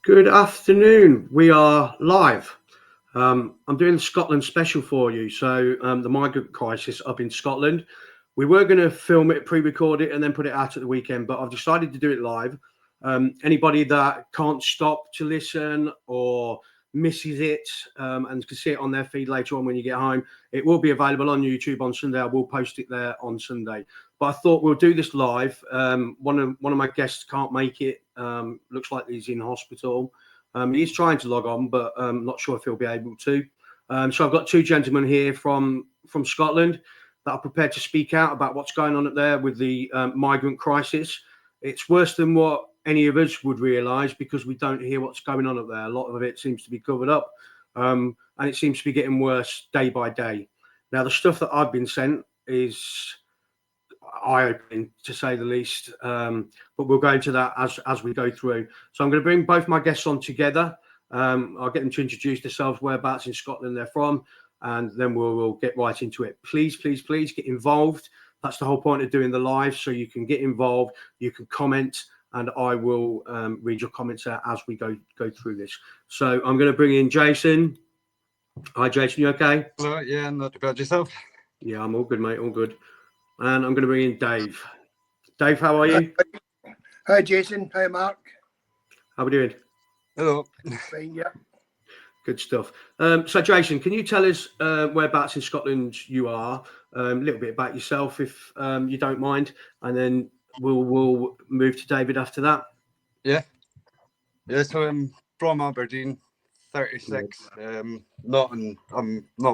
Good afternoon. We are live. I'm doing the Scotland special for you. The migrant crisis up in Scotland. We were going to film it, pre-record it, and then put it out at the weekend, but I've decided to do it live. Anybody that can't stop to listen or misses it and can see it on their feed later on when you get home, it will be available on YouTube on Sunday. I will post it there on Sunday. But I thought we'll do this live. One of my guests can't make it. Looks like he's in hospital. He's trying to log on, but not sure if he'll be able to. So I've got two gentlemen here from Scotland that are prepared to speak out about what's going on up there with the migrant crisis. It's worse than what any of us would realise because we don't hear what's going on up there. A lot of it seems to be covered up, and it seems to be getting worse day by day. Now, the stuff that I've been sent is eye-opening, to say the least, but we'll go into that as we go through. So I'm going to bring both my guests on together. I'll get them to introduce themselves, whereabouts in Scotland they're from, and then we'll get right into it. Please get involved. That's the whole point of doing the live, so you can get involved, you can comment, and I will read your comments out as we go through this. So I'm going to bring in Jason. Hi, Jason, you okay? Hello, yeah, not too bad. Yourself? Yeah, I'm all good, mate, all good. And I'm going to bring in Dave. Dave, how are you? Hi, Jason. Hi, Mark. How are we doing? Hello. Fine, yeah. Good stuff. So, Jason, can you tell us whereabouts in Scotland you are? A little bit about yourself, if you don't mind, and then we'll move to David after that. Yeah. So I'm from Aberdeen, 36. I'm not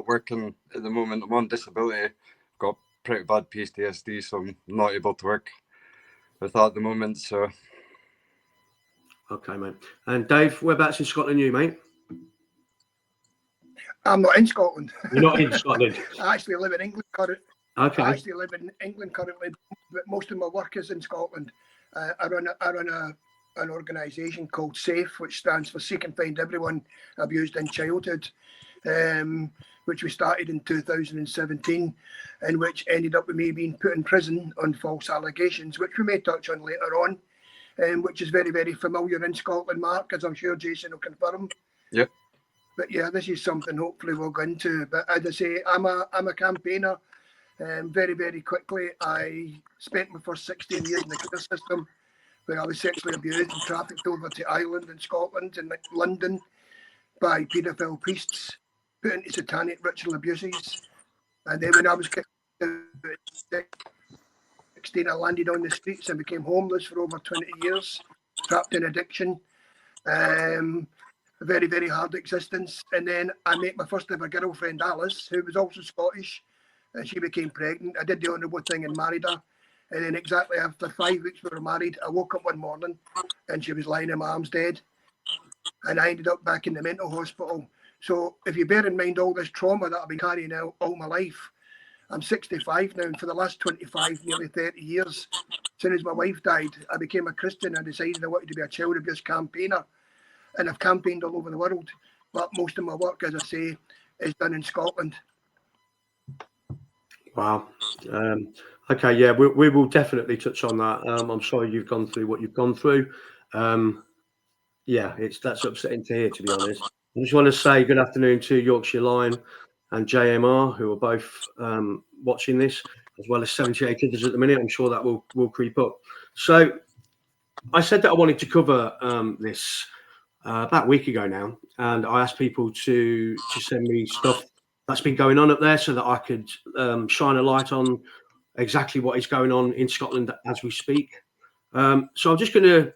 working at the moment. I'm on disability. I've got pretty bad PTSD, so I'm not able to work with that at the moment. So. Okay, mate. And Dave, whereabouts in Scotland are you, mate? I'm not in Scotland. You're not in Scotland. I actually live in England currently. Okay. I actually live in England currently, but most of my work is in Scotland. I run an organisation called SAFE, which stands for Seek and Find Everyone Abused in Childhood, which we started in 2017, and which ended up with me being put in prison on false allegations, which we may touch on later on, which is very, very familiar in Scotland, Mark, as I'm sure Jason will confirm. Yep. But yeah, this is something hopefully we'll go into. But as I say, I'm a campaigner. Very, very quickly, I spent my first 16 years in the care system, where I was sexually abused and trafficked over to Ireland and Scotland and London by paedophile priests, put into satanic ritual abuses. And then when I was 16, I landed on the streets and became homeless for over 20 years, trapped in addiction. A very, very hard existence. And then I met my first ever girlfriend, Alice, who was also Scottish. And she became pregnant. I did the honourable thing and married her. And then exactly after 5 weeks we were married, I woke up one morning and she was lying in my arms dead. And I ended up back in the mental hospital. So if you bear in mind all this trauma that I've been carrying out all my life, I'm 65 now, and for the last 25, nearly 30 years, as soon as my wife died, I became a Christian. I decided I wanted to be a child abuse campaigner. And I've campaigned all over the world. But most of my work, as I say, is done in Scotland. Wow. Okay, yeah, we will definitely touch on that. I'm sorry you've gone through what you've gone through. Yeah, that's upsetting to hear, to be honest. I just want to say good afternoon to Yorkshire Lion and JMR, who are both watching this, as well as 78 others at the minute. I'm sure that will creep up. So I said that I wanted to cover this about a week ago now, and I asked people to send me stuff that's been going on up there so that I could shine a light on exactly what is going on in Scotland as we speak. So I'm just going to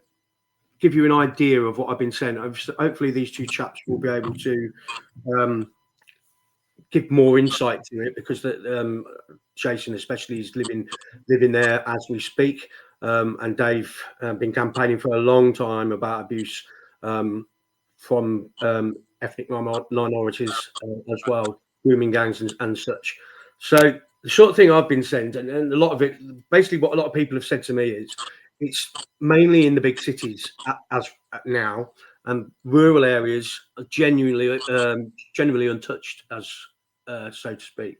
give you an idea of what I've been saying. Hopefully these two chaps will be able to give more insight to it, because Jason especially is living there as we speak, and Dave been campaigning for a long time about abuse from ethnic minorities as well, grooming gangs and such. So the sort of thing I've been sent, and a lot of it, basically what a lot of people have said to me is, it's mainly in the big cities as now, and rural areas are generally untouched, as so to speak.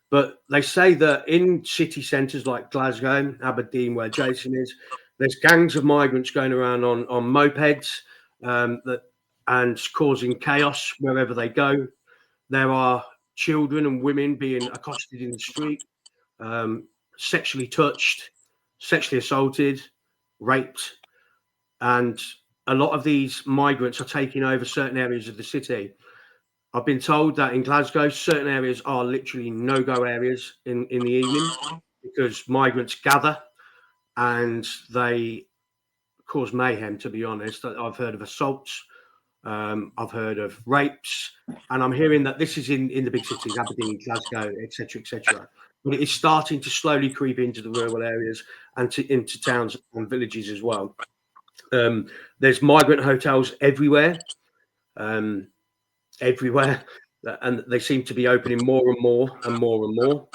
But they say that in city centres like Glasgow, Aberdeen, where Jason is, there's gangs of migrants going around on mopeds, and causing chaos wherever they go. There are children and women being accosted in the street, sexually touched, sexually assaulted, raped, and a lot of these migrants are taking over certain areas of the city. I've been told that in Glasgow, certain areas are literally no-go areas in the evening because migrants gather and they cause mayhem, to be honest. I've heard of assaults, I've heard of rapes, and I'm hearing that this is in the big cities, Aberdeen, Glasgow, etc., etc. But it is starting to slowly creep into the rural areas and into towns and villages as well. There's migrant hotels everywhere, everywhere, and they seem to be opening more and more and more and more.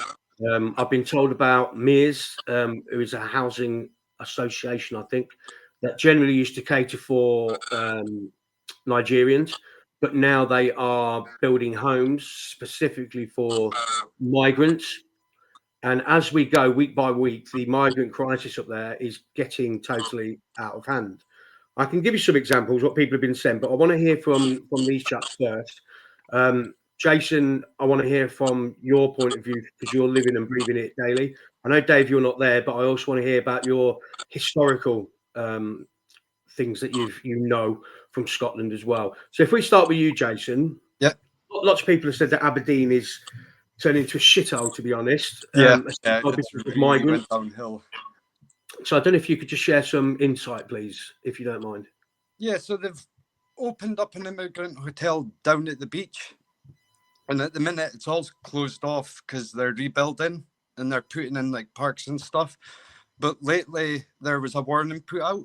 I've been told about Mears, who is a housing association, I think, that generally used to cater for Nigerians, but now they are building homes specifically for migrants. And as we go week by week, the migrant crisis up there is getting totally out of hand. I can give you some examples what people have been sent, but I want to hear from these chaps first. Jason, I want to hear from your point of view because you're living and breathing it daily. I know, Dave, you're not there, but I also want to hear about your historical things that you know from Scotland as well. So if we start with you, Jason. Yeah. Lots of people have said that Aberdeen is turning into a shithole, to be honest. It's Because of really migrants. went downhill. So I don't know if you could just share some insight, please, if you don't mind. Yeah, so they've opened up an immigrant hotel down at the beach. And at the minute, it's all closed off because they're rebuilding and they're putting in like parks and stuff. But lately, there was a warning put out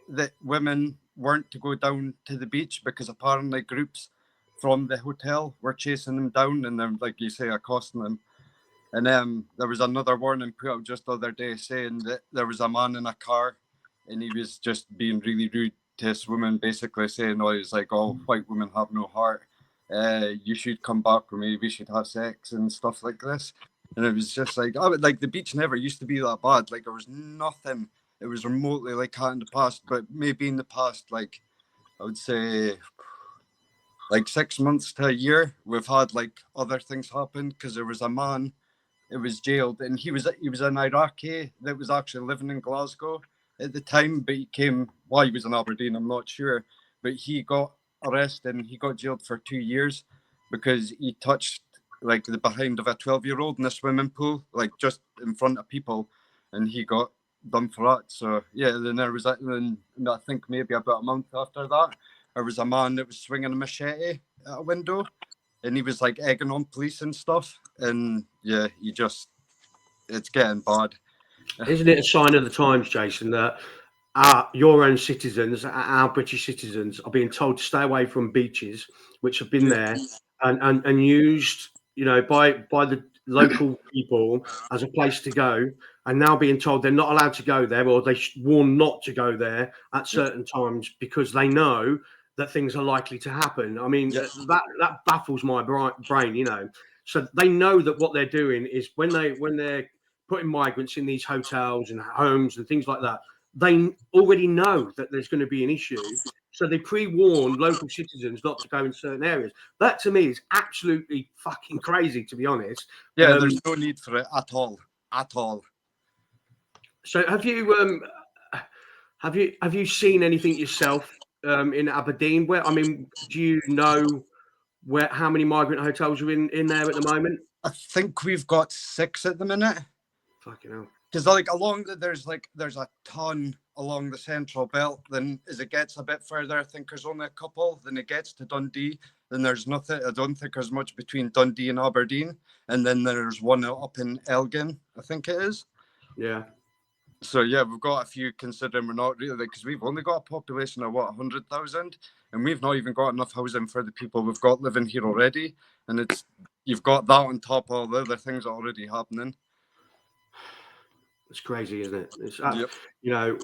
that women weren't to go down to the beach because apparently groups from the hotel were chasing them down and then, like you say, accosting them. And there was another warning put out just the other day saying that there was a man in a car and he was just being really rude to this woman, basically saying, oh, he's like, oh, white women have no heart. You should come back with me. We should have sex and stuff like this. And it was just like, oh, like the beach never used to be that bad. Like there was nothing. It was remotely like that in the past, but maybe in the past, like I would say, like 6 months to a year, we've had like other things happen because there was a man. It was jailed, and he was an Iraqi that was actually living in Glasgow at the time, but he came while he was in Aberdeen. I'm not sure, but he got arrested and he got jailed for 2 years because he touched like the behind of a 12-year-old in a swimming pool, like just in front of people, and he got done for that. So yeah, then there was that. Then I think maybe about a month after that, there was a man that was swinging a machete at a window. And he was like egging on police and stuff. And yeah, it's getting bad. Isn't it a sign of the times, Jason, that your own citizens, our British citizens, are being told to stay away from beaches, which have been there and used, by the local people as a place to go, and now being told they're not allowed to go there, or they warn not to go there at certain times because they know that things are likely to happen. I mean, that baffles my brain. So they know that what they're doing is when they're putting migrants in these hotels and homes and things like that, they already know that there's going to be an issue. So they pre-warn local citizens not to go in certain areas. That to me is absolutely fucking crazy, to be honest. Yeah, there's no need for it at all. At all. So have you seen anything yourself in Aberdeen? Do you know how many migrant hotels are in there at the moment? I think we've got 6 at the minute. Fucking hell. Because like there's a ton along the central belt. Then as it gets a bit further, I think there's only a couple. Then it gets to Dundee. Then there's nothing. I don't think there's much between Dundee and Aberdeen. And then there's one up in Elgin, I think it is. Yeah. So yeah, we've got a few considering we're not really, because we've only got a population of 100,000, and we've not even got enough housing for the people we've got living here already. And you've got that on top of all the other things that are already happening. It's crazy, isn't it? It's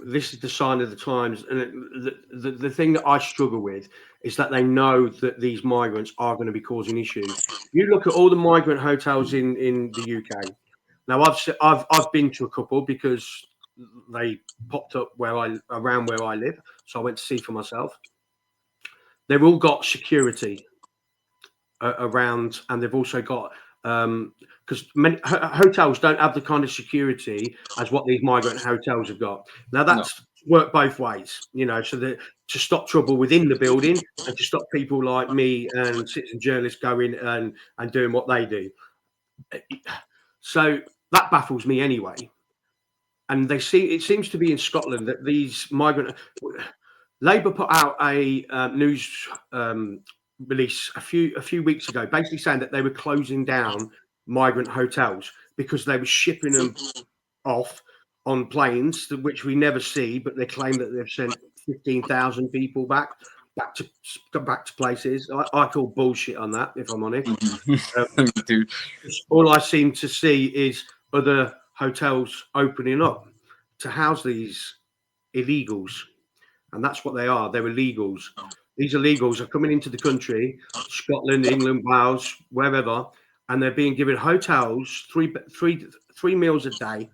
this is the sign of the times, and the thing that I struggle with is that they know that these migrants are going to be causing issues. You look at all the migrant hotels in the UK. Now, I've been to a couple because they popped up around where I live, so I went to see for myself. they've all got security around, and they've also got because hotels don't have the kind of security as what these migrant hotels have got. Now that's worked both ways, you know, so that to stop trouble within the building and to stop people like me and citizen journalists going and doing what they do. So that baffles me anyway. And it seems to be in Scotland that these migrant Labour put out a news release a few weeks ago, basically saying that they were closing down migrant hotels because they were shipping them off on planes, which we never see, but they claim that they've sent 15,000 people back to places. I call bullshit on that, if I'm honest. Dude. All I seem to see is other hotels opening up to house these illegals. And that's what they are. They're illegals. These illegals are coming into the country, Scotland, England, Wales, wherever, and they're being given hotels, three meals a day.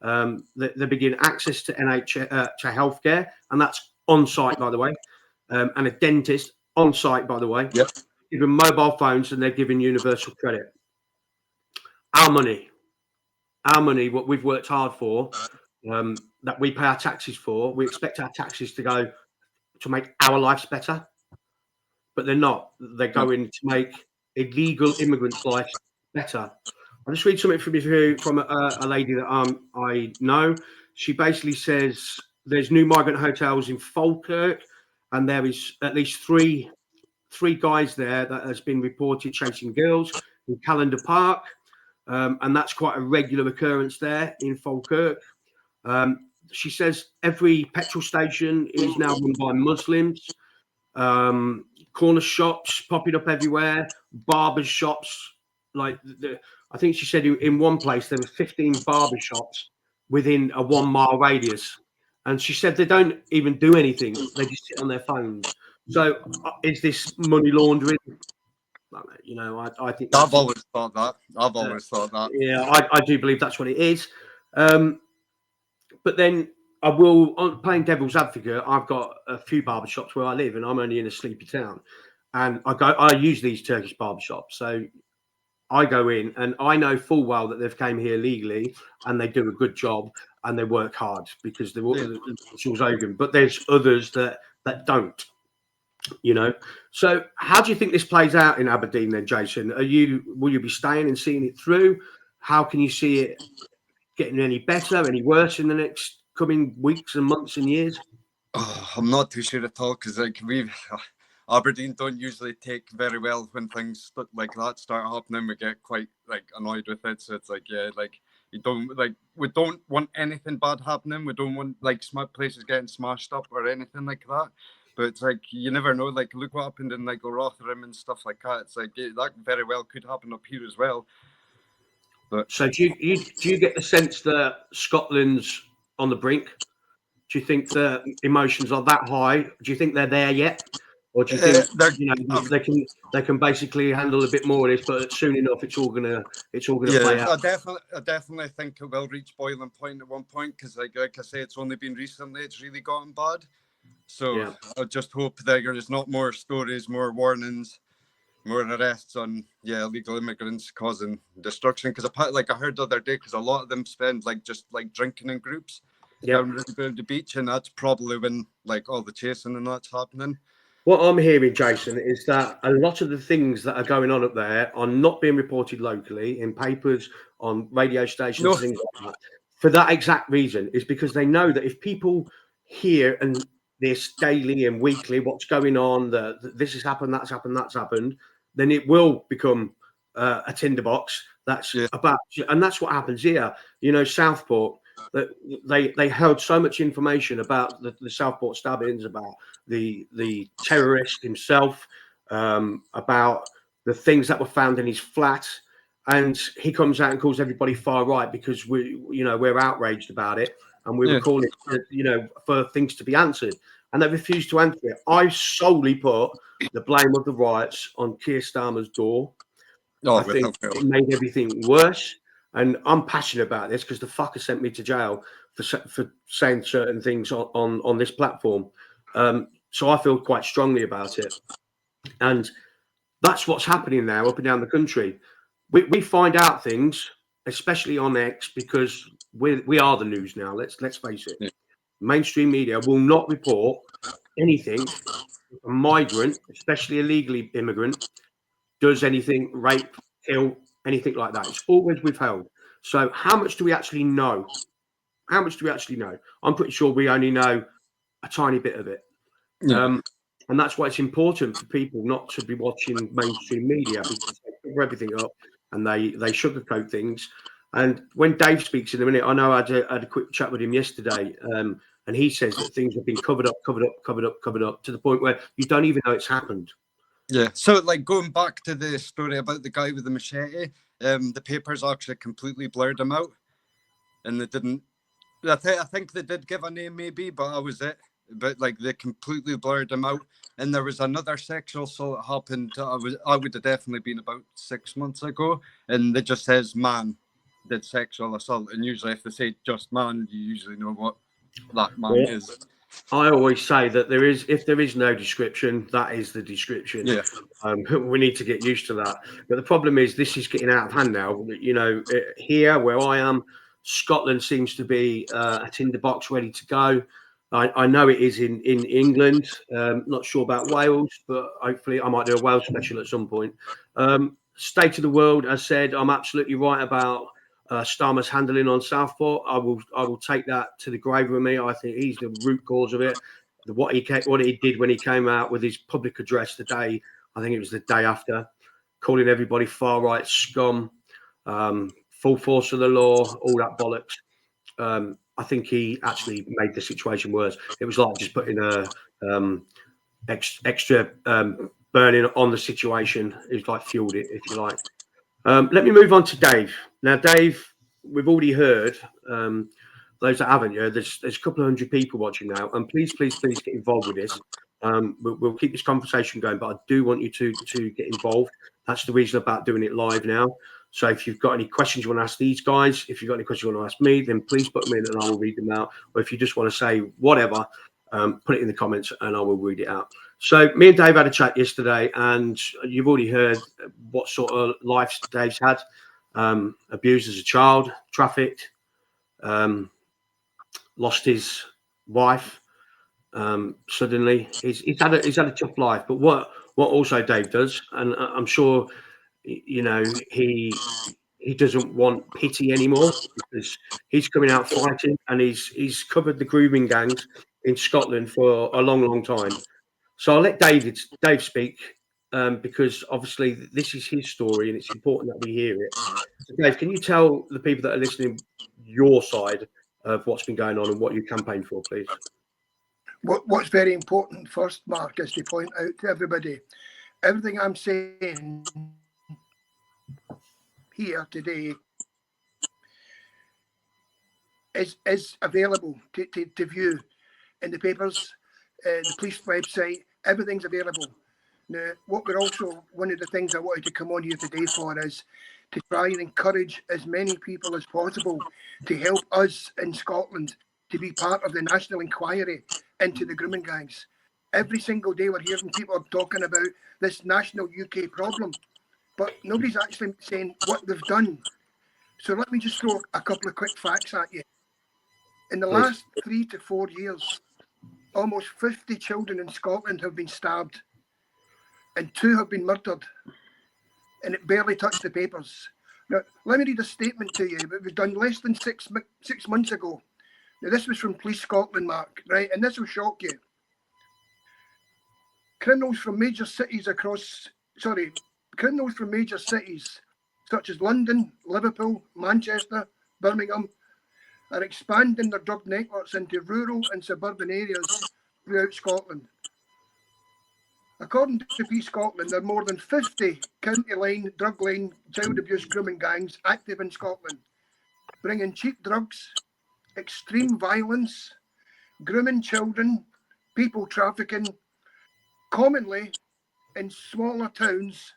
They're being access to to healthcare, and that's on site, by the way, and a dentist on site, by the way. Yep. Giving mobile phones, and they're giving universal credit. Our money, what we've worked hard for, that we pay our taxes for. We expect our taxes to go to make our lives better, but they're not. They're going to make illegal immigrants' lives better. I'll just read something from a lady that I know. She basically says there's new migrant hotels in Falkirk, and there is at least three guys there that has been reported chasing girls in Callender Park, and that's quite a regular occurrence there in Falkirk. She says every petrol station is now run by Muslims. Corner shops popping up everywhere. Barbers shops, like I think she said in one place there were 15 barber shops within a 1 mile radius, and she said they don't even do anything; they just sit on their phones. So, is this money laundering? You know, I think I've always thought that. Yeah, I do believe that's what it is. But then I will, on playing devil's advocate, I've got a few barbershops where I live, and I'm only in a sleepy town. And I use these Turkish barbershops. So I go in and I know full well that they've came here legally and they do a good job and they work hard because they're all open. But there's others that don't, you know. So how do you think this plays out in Aberdeen then, Jason? Will you be staying and seeing it through? How can you see it getting any better, any worse in the next coming weeks and months and years? Oh, I'm not too sure at all because Aberdeen don't usually take very well when things like that start happening. We get quite annoyed with it. So it's we don't want anything bad happening. We don't want places getting smashed up or anything like that. But it's you never know. Look what happened in Rotherham and stuff like that. It's that very well could happen up here as well. But so do you get the sense that Scotland's on the brink? Do you think the emotions are that high? Do you think they're there yet, or do you think they can basically handle a bit more of this, but soon enough it's all gonna play out? I definitely think it will reach boiling point at one point because like I say, it's only been recently it's really gotten bad. So I just hope that there's not more stories, more warnings, more arrests on illegal immigrants causing destruction. Because I heard the other day, because a lot of them spend just drinking in groups down the beach, and that's probably when all the chasing and that's happening. What I'm hearing, Jason, is that a lot of the things that are going on up there are not being reported locally in papers, on radio stations, things like that. For that exact reason, is because they know that if people hear and this daily and weekly, what's going on, this has happened, that's happened, then it will become a tinderbox. That's about, and that's what happens here. You know, Southport, that they held so much information about the Southport stabbings, about the terrorist himself, about the things that were found in his flat, and he comes out and calls everybody far right because we're outraged about it, and we were calling for things to be answered, and they refused to answer it. I solely put the blame of the riots on Keir Starmer's door. I think it made everything worse. And I'm passionate about this because the fucker sent me to jail for saying certain things on this platform. So I feel quite strongly about it. And that's what's happening now up and down the country. We find out things, especially on X, because we are the news now. Let's face it. Yeah. Mainstream media will not report anything. A migrant, especially a legally immigrant, does anything, rape, kill, anything like that. It's always withheld. So how much do we actually know? How much do we actually know? I'm pretty sure we only know a tiny bit of it. Yeah. And that's why it's important for people not to be watching mainstream media, because they cover everything up and they sugarcoat things. And when Dave speaks in a minute, I know I had a quick chat with him yesterday, and he says that things have been covered up to the point where you don't even know it's happened. Yeah. So, like, going back to the story about the guy with the machete, the papers actually completely blurred him out, and they didn't. I think they did give a name, maybe, but that was it. But like, they completely blurred him out. And there was another sexual assault that happened. I would have definitely been about 6 months ago, and it just says man did sexual assault. And usually, if they say just man, you usually know what that man Yeah. is. I always say that if there is no description, that is the description. Yeah. We need to get used to that. But the problem is, this is getting out of hand now. You know, here where I am, Scotland seems to be a tinderbox ready to go. I know it is in England. Not sure about Wales, but hopefully I might do a Wales special at some point. State of the world, as said, I'm absolutely right about Starmer's handling on Southport. I will take that to the grave with me. I think he's the root cause of it. What he did when he came out with his public address the day, I think it was the day after, calling everybody far right scum, full force of the law, all that bollocks. I think he actually made the situation worse. It was like just putting a extra burning on the situation. It was like fueled it, if you like. Let me move on to Dave. Now, Dave, we've already heard. Those that haven't, there's a couple of hundred people watching now, and please get involved with this. We'll keep this conversation going, but I do want you to get involved. That's the reason about doing it live now. So if you've got any questions you want to ask these guys, if you've got any questions you want to ask me, then please put them in and I will read them out. Or if you just want to say whatever, put it in the comments and I will read it out. So me and Dave had a chat yesterday, and you've already heard what sort of life Dave's had. Abused as a child, trafficked, lost his wife suddenly. He's had a tough life. But what also Dave does, and I'm sure he doesn't want pity anymore, because he's coming out fighting, and he's covered the grooming gangs in Scotland for a long time. So I'll let Dave speak, because obviously this is his story and it's important that we hear it. So Dave, can you tell the people that are listening your side of what's been going on and what you campaigned for, please? What's very important first, Mark, is to point out to everybody, everything I'm saying here today is available to view in the papers, the police website. Everything's available. Now, what we're also, one of the things I wanted to come on here today for is to try and encourage as many people as possible to help us in Scotland to be part of the national inquiry into the grooming gangs. Every single day we're hearing people talking about this national UK problem, but nobody's actually saying what they've done. So let me just throw a couple of quick facts at you. In the last 3 to 4 years, almost 50 children in Scotland have been stabbed and 2 have been murdered, and it barely touched the papers. Now, let me read a statement to you that was done less than 6 months ago. Now, this was from Police Scotland, Mark, right? And this will shock you. Criminals from major cities such as London, Liverpool, Manchester, Birmingham, are expanding their drug networks into rural and suburban areas throughout Scotland. According to Police Scotland, there are more than 50 county line, drug line, child abuse grooming gangs active in Scotland, bringing cheap drugs, extreme violence, grooming children, people trafficking, commonly in smaller towns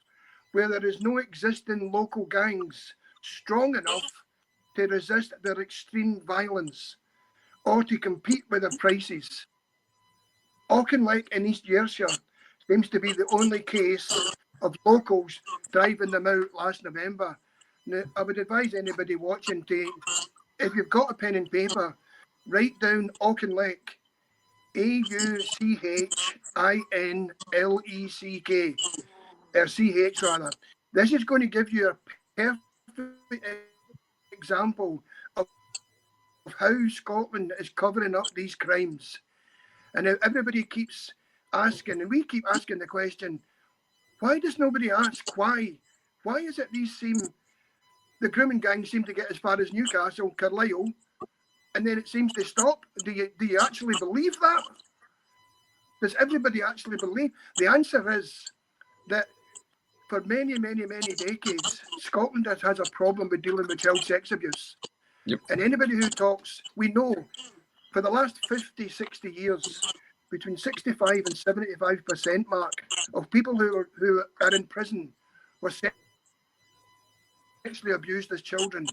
where there is no existing local gangs strong enough to resist their extreme violence or to compete with their prices. Auchinleck in East Ayrshire seems to be the only case of locals driving them out last November. Now, I would advise anybody watching to, if you've got a pen and paper, write down Auchinleck, Auchinleck, or CH rather. This is going to give you a perfect example of how Scotland is covering up these crimes. And now everybody keeps asking, and we keep asking the question, why does nobody ask why? Why is it the grooming gangs seem to get as far as Newcastle, Carlisle, and then it seems to stop? Do you actually believe that? Does everybody actually believe? The answer is that for many, many, many decades, Scotland has a problem with dealing with child sex abuse. Yep. And anybody who talks, we know for the last 50, 60 years, between 65 and 75% mark of people who are in prison were sexually abused as children.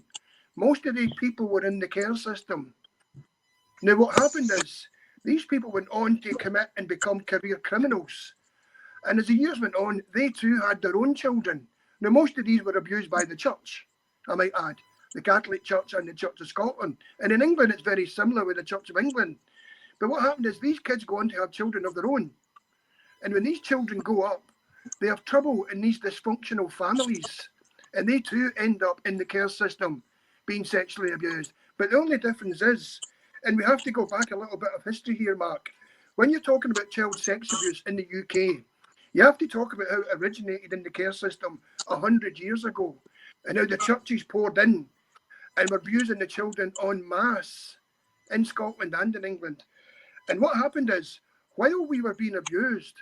Most of these people were in the care system. Now, what happened is these people went on to commit and become career criminals. And as the years went on, they too had their own children. Now, most of these were abused by the church, I might add, the Catholic Church and the Church of Scotland. And in England, it's very similar with the Church of England. But what happened is these kids go on to have children of their own. And when these children grow up, they have trouble in these dysfunctional families. And they too end up in the care system being sexually abused. But the only difference is, and we have to go back a little bit of history here, Mark, when you're talking about child sex abuse in the UK, you have to talk about how it originated in the care system 100 years ago, and how the churches poured in and were abusing the children en masse in Scotland and in England. And what happened is, while we were being abused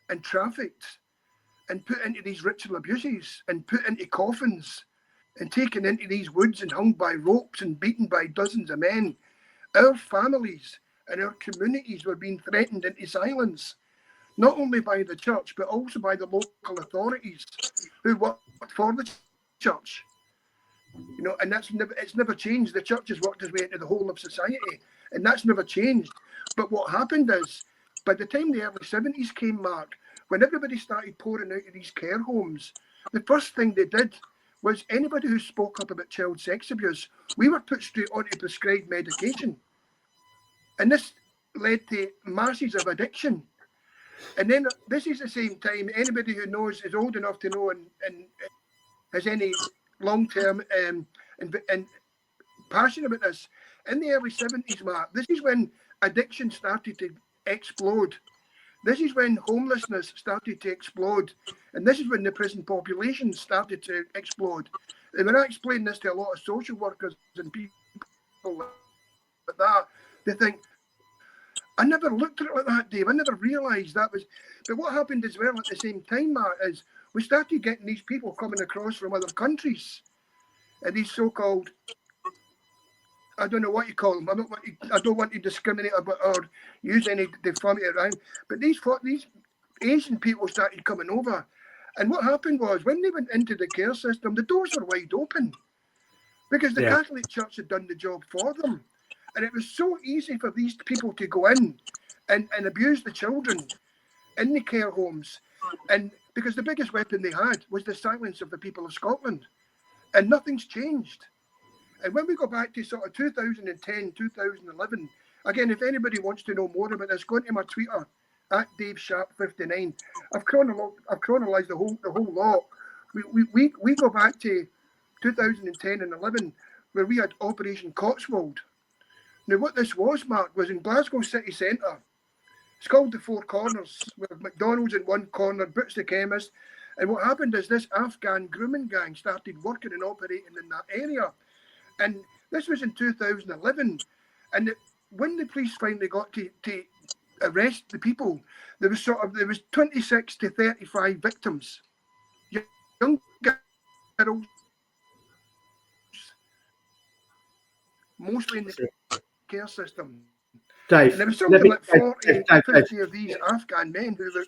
and trafficked and put into these ritual abuses and put into coffins and taken into these woods and hung by ropes and beaten by dozens of men, our families and our communities were being threatened into silence, not only by the church, but also by the local authorities who worked for the church. You know, and it's never changed. The church has worked its way into the whole of society, and that's never changed. But what happened is, by the time the early 70s came, Mark, when everybody started pouring out of these care homes, the first thing they did was anybody who spoke up about child sex abuse, we were put straight onto prescribed medication. And this led to masses of addiction. And then this is the same time, anybody who knows, is old enough to know and has any long-term and passion about this, in the early 70s, Mark, this is when addiction started to explode. This is when homelessness started to explode. And this is when the prison population started to explode. And when I explain this to a lot of social workers and people like that, they think, I never looked at it like that, Dave. I never realised that was... But what happened as well at the same time, Matt, is we started getting these people coming across from other countries. And these so-called... I don't know what you call them. I don't want to discriminate about or use any deformity around. But these Asian people started coming over. And what happened was, when they went into the care system, the doors were wide open. Because the Catholic Church had done the job for them. And it was so easy for these people to go in and abuse the children in the care homes. And because the biggest weapon they had was the silence of the people of Scotland. And nothing's changed. And when we go back to sort of 2010, 2011, again, if anybody wants to know more about this, go into my Twitter at DaveSharp59. I've chronologised the whole lot. We go back to 2010 and 11, where we had Operation Cotswold. Now, what this was, Mark, was in Glasgow city centre. It's called the Four Corners, with McDonald's in one corner, Boots the chemist. And what happened is this Afghan grooming gang started working and operating in that area. And this was in 2011. And when the police finally got to arrest the people, there was 26 to 35 victims. Young girls, mostly in the care system. Dave, and there was something like 40 to 50 of these Afghan men who were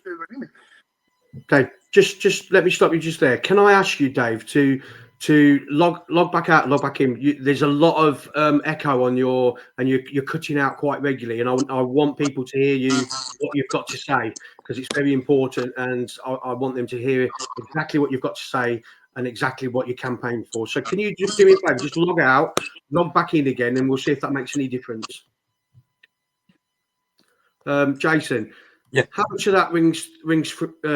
Dave, just let me stop you just there. Can I ask you, Dave, to to log back out, log back in. There's a lot of echo on you're cutting out quite regularly, and I want people to hear what you've got to say, because it's very important, and I want them to hear exactly what you've got to say and exactly what you campaign for. So can you just do me a favour, just log out, log back in again, and we'll see if that makes any difference. Jason, Yeah. how much of that rings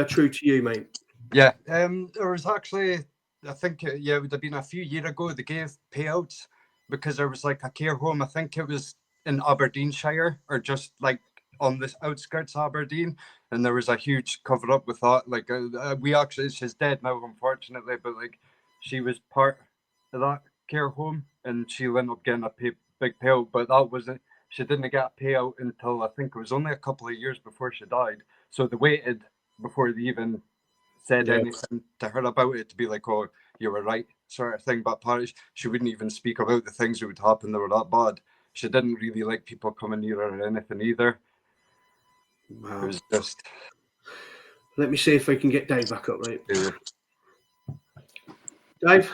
true to you, mate? Yeah, there was actually, I think, it would have been a few years ago, they gave payouts because there was like a care home, I think it was in Aberdeenshire, or just like on the outskirts of Aberdeen, and there was a huge cover up with that. Like, she's dead now, unfortunately, but like, she was part of that care home, and she ended up getting a big payout, but that wasn't, she didn't get a payout until I think it was only a couple of years before she died. So they waited before they even said anything to her about it to be like, oh, you were right, sort of thing. But apparently she wouldn't even speak about the things that would happen that were that bad. She didn't really like people coming near her or anything either. Wow. It was just. Let me see if we can get Dave back up, mate. Yeah. Dave,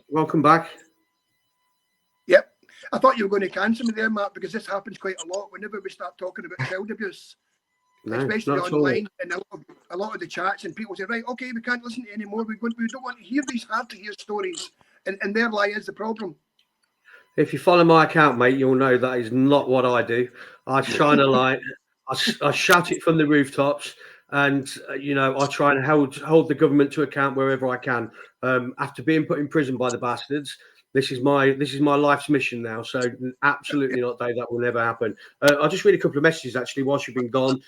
welcome back. Yep. I thought you were going to cancel me there, Mark, because this happens quite a lot whenever we start talking about child abuse. No, especially not online, and a lot of the chats, and people say, right, okay, we can't listen to any more. We don't want to hear these hard to hear stories, and there lies the problem. If you follow my account, mate, you'll know that is not what I do. I shine a light. I shout it from the rooftops, and I try and hold the government to account wherever I can. After being put in prison by the bastards, this is my life's mission now. So absolutely not, Dave. That will never happen. I'll just read a couple of messages actually whilst you've been gone.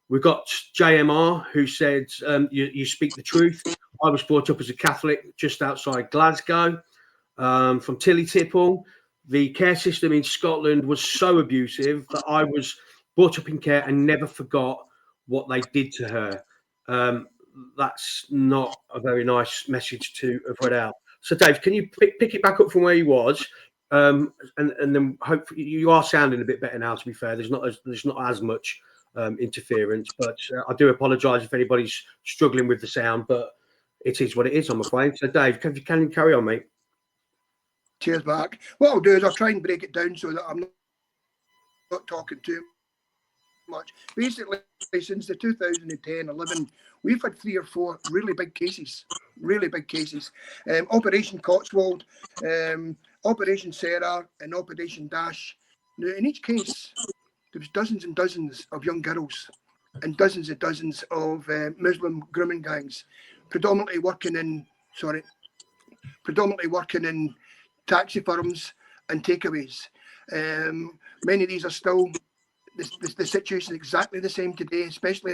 We've got JMR who said, you speak the truth. I was brought up as a Catholic just outside Glasgow. From Tilly Tipple, the care system in Scotland was so abusive that I was brought up in care and never forgot what they did to her. That's not a very nice message to have read out. So, Dave, can you pick it back up from where you was? And then hopefully you are sounding a bit better now, to be fair. There's not as much interference, but I do apologise if anybody's struggling with the sound, but it is what it is, I'm afraid. So, Dave, can you carry on, mate? Cheers, Mark. What I'll do is I'll try and break it down so that I'm not talking too much. Basically, since the 2010-11, we've had 3 or 4 really big cases. Operation Cotswold, Operation Sarah, and Operation Dash. Now, in each case, there was dozens and dozens of young girls and dozens and dozens of Muslim grooming gangs, predominantly working in taxi firms and takeaways. Many of these are still, the situation is exactly the same today, especially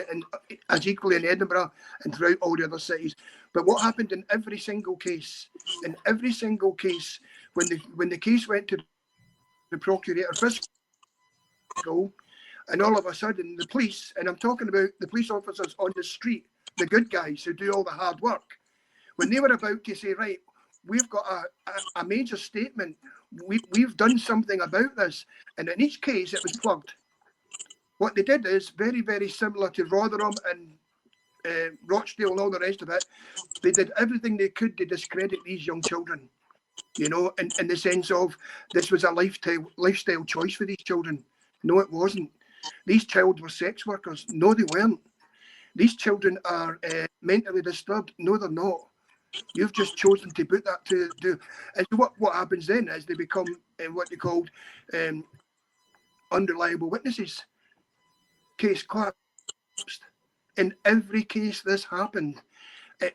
as equally in Edinburgh and throughout all the other cities. But what happened in every single case, when the case went to the procurator fiscal, and all of a sudden the police, and I'm talking about the police officers on the street, the good guys who do all the hard work, when they were about to say, right, we've got a major statement, we've done something about this, and in each case it was plugged. What they did is very, very similar to Rotherham and Rochdale and all the rest of it. They did everything they could to discredit these young children, in the sense of this was a lifestyle choice for these children. No, it wasn't. These children were sex workers. No, they weren't. These children are mentally disturbed. No, they're not. You've just chosen to put that to do. And so what happens then is they become what they called unreliable witnesses. Case collapsed. In every case this happened,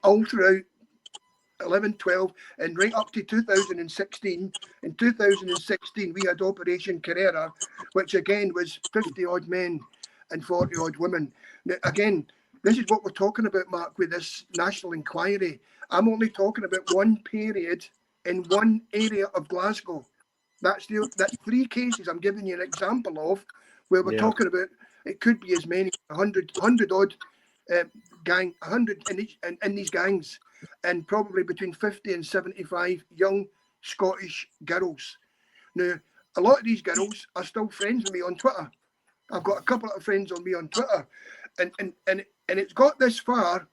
all throughout 11, 12, and right up to 2016. In 2016, we had Operation Carrera, which again was 50 odd men and 40 odd women. Now, again, this is what we're talking about, Mark, with this national inquiry. I'm only talking about one period in one area of Glasgow. That's 3 cases I'm giving you an example of, where we're talking about it could be as many 100 odd gang, 100 in these gangs, and probably between 50 and 75 young Scottish girls. Now, a lot of these girls are still friends with me on Twitter. I've got a couple of friends on me on Twitter, and it's got this far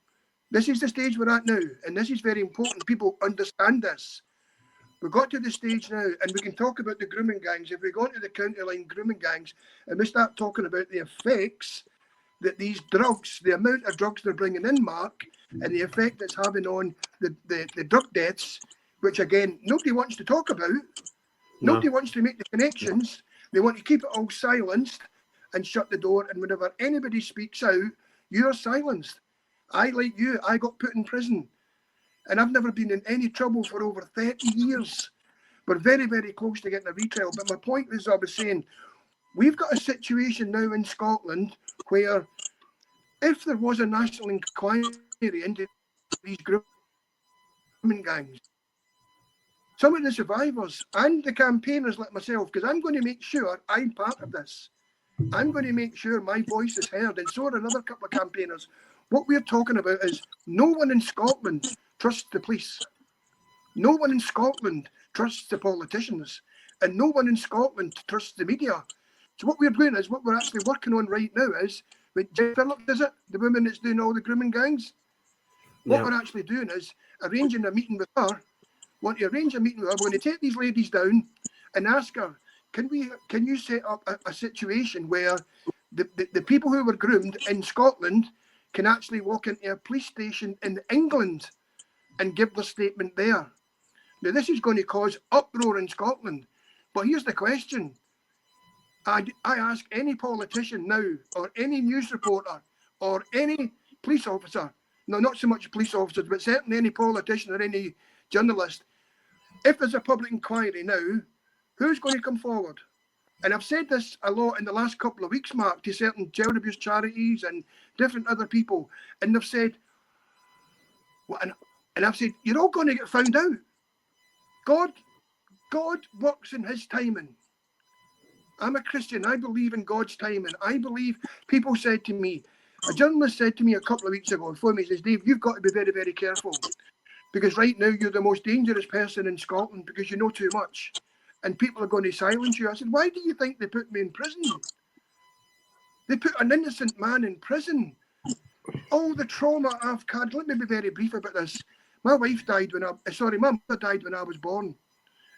This is the stage we're at now, and this is very important. People understand this. We've got to the stage now, and we can talk about the grooming gangs. If we go into the county line grooming gangs and we start talking about the effects that these drugs, the amount of drugs they're bringing in, Mark, and the effect it's having on the drug deaths, which again, nobody wants to talk about. No. Nobody wants to make the connections. They want to keep it all silenced and shut the door. And whenever anybody speaks out, you're silenced. I, like you, I got put in prison. And I've never been in any trouble for over 30 years. We're very, very close to getting a retrial. But my point is, I was saying, we've got a situation now in Scotland where if there was a national inquiry into these grooming gangs, some of the survivors and the campaigners like myself, because I'm going to make sure I'm part of this. I'm going to make sure my voice is heard, and so are another couple of campaigners. What we're talking about is no one in Scotland trusts the police. No one in Scotland trusts the politicians. And no one in Scotland trusts the media. So what we're doing is, what we're actually working on right now is, with Jen Phillips, is it? The woman that's doing all the grooming gangs? What we're actually doing is arranging a meeting with her. Want to arrange a meeting with her. We're going to take these ladies down and ask her, can you set up a situation where the people who were groomed in Scotland can actually walk into a police station in England and give their statement there? Now, this is going to cause uproar in Scotland. But here's the question. I ask any politician now, or any news reporter, or any police officer, no, not so much police officers, but certainly any politician or any journalist, if there's a public inquiry now, who's going to come forward? And I've said this a lot in the last couple of weeks, Mark, to certain child abuse charities and different other people. And they've said, well, and I've said, you're all going to get found out. God works in his timing. I'm a Christian. I believe in God's timing. I believe, people said to me, a journalist said to me a couple of weeks ago, before me, he says, Dave, you've got to be very, very careful. Because right now you're the most dangerous person in Scotland because you know too much. And people are going to silence you. I said, why do you think they put me in prison? They put an innocent man in prison. All the trauma I've had. Let me be very brief about this. My wife died my mother died when I was born.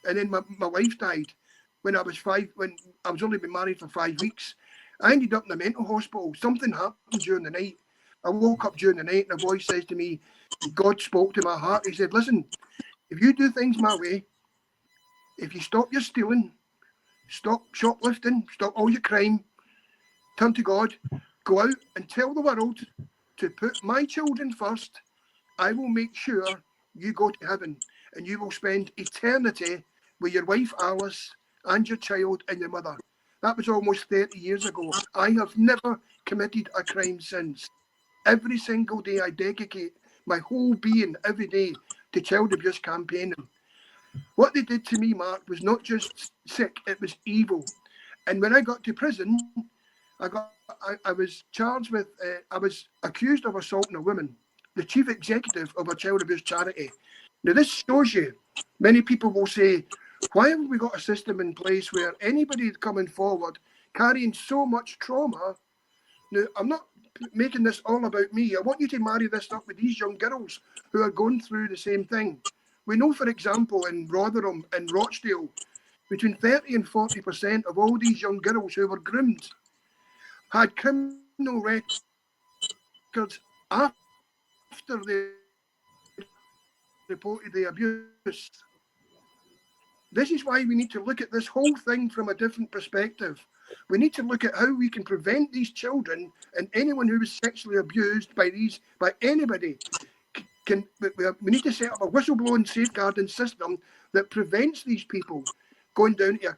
And then my wife died when I was 5, when I was only been married for 5 weeks. I ended up in a mental hospital. Something happened during the night. I woke up during the night and a voice says to me, God spoke to my heart. He said, listen, if you do things my way, if you stop your stealing, stop shoplifting, stop all your crime, turn to God, go out and tell the world to put my children first, I will make sure you go to heaven and you will spend eternity with your wife Alice and your child and your mother. That was almost 30 years ago. I have never committed a crime since. Every single day I dedicate my whole being every day to child abuse campaigning. What they did to me, Mark, was not just sick, it was evil. And when I got to prison, I was charged with, I was accused of assaulting a woman, the chief executive of a child abuse charity. Now this shows you, many people will say, why haven't we got a system in place where anybody coming forward carrying so much trauma? Now, I'm not making this all about me. I want you to marry this up with these young girls who are going through the same thing. We know, for example, in Rotherham and Rochdale, between 30 and 40% of all these young girls who were groomed had criminal records after they reported the abuse. This is why we need to look at this whole thing from a different perspective. We need to look at how we can prevent these children and anyone who is sexually abused by anybody. We need to set up a whistleblowing safeguarding system that prevents these people going down into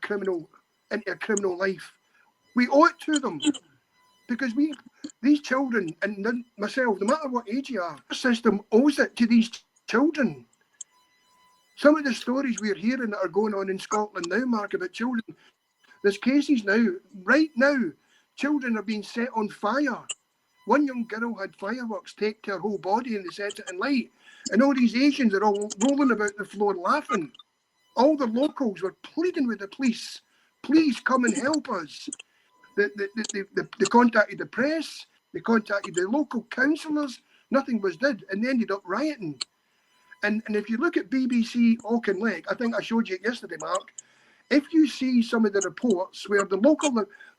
a criminal life. We owe it to them because these children and myself, no matter what age you are, the system owes it to these children. Some of the stories we're hearing that are going on in Scotland now, Mark, about children, there's cases now, right now, children are being set on fire. One young girl had fireworks take to her whole body and they set it in light. And all these Asians are all rolling about the floor laughing. All the locals were pleading with the police, please come and help us. They contacted the press, they contacted the local councillors, Nothing was did, and they ended up rioting. And if you look at BBC Auchinleck, I think I showed you it yesterday, Mark. If you see some of the reports where the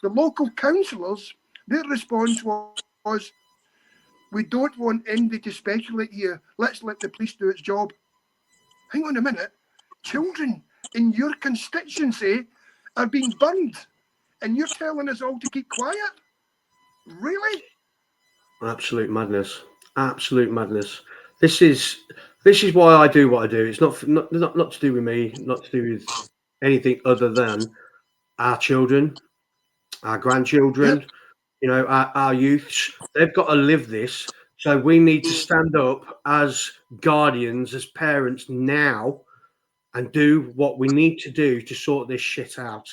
local councillors, their response was, we don't want anybody to speculate here. Let's let the police do its job. Hang on a minute. Children in your constituency are being burned, and you're telling us all to keep quiet? Really? Absolute madness. Absolute madness. This is why I do what I do. It's not to do with me, not to do with anything other than our children, our grandchildren, Yep. you know, our youths. They've got to live this. So we need to stand up as guardians, as parents now, and do what we need to do to sort this shit out.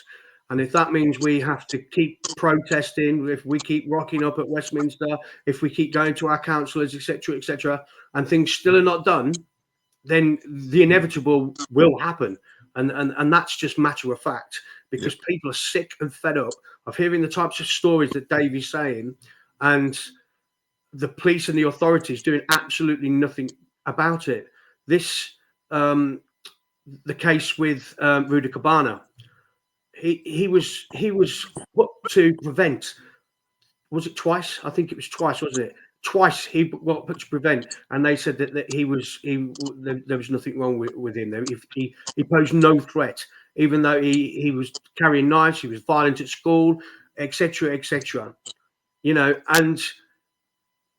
And if that means we have to keep protesting, if we keep rocking up at Westminster, if we keep going to our councillors, etc., and things still are not done, then the inevitable will happen. And that's just matter of fact, because people are sick and fed up of hearing the types of stories that Dave is saying, and the police and the authorities doing absolutely nothing about it. This, the case with Rudy Cabana, he was put to prevent. Was it twice? I think it was twice, wasn't it? Twice he got put to prevent, and they said that there was nothing wrong with him. He posed no threat, even though he was carrying knives, he was violent at school, etc. You know, and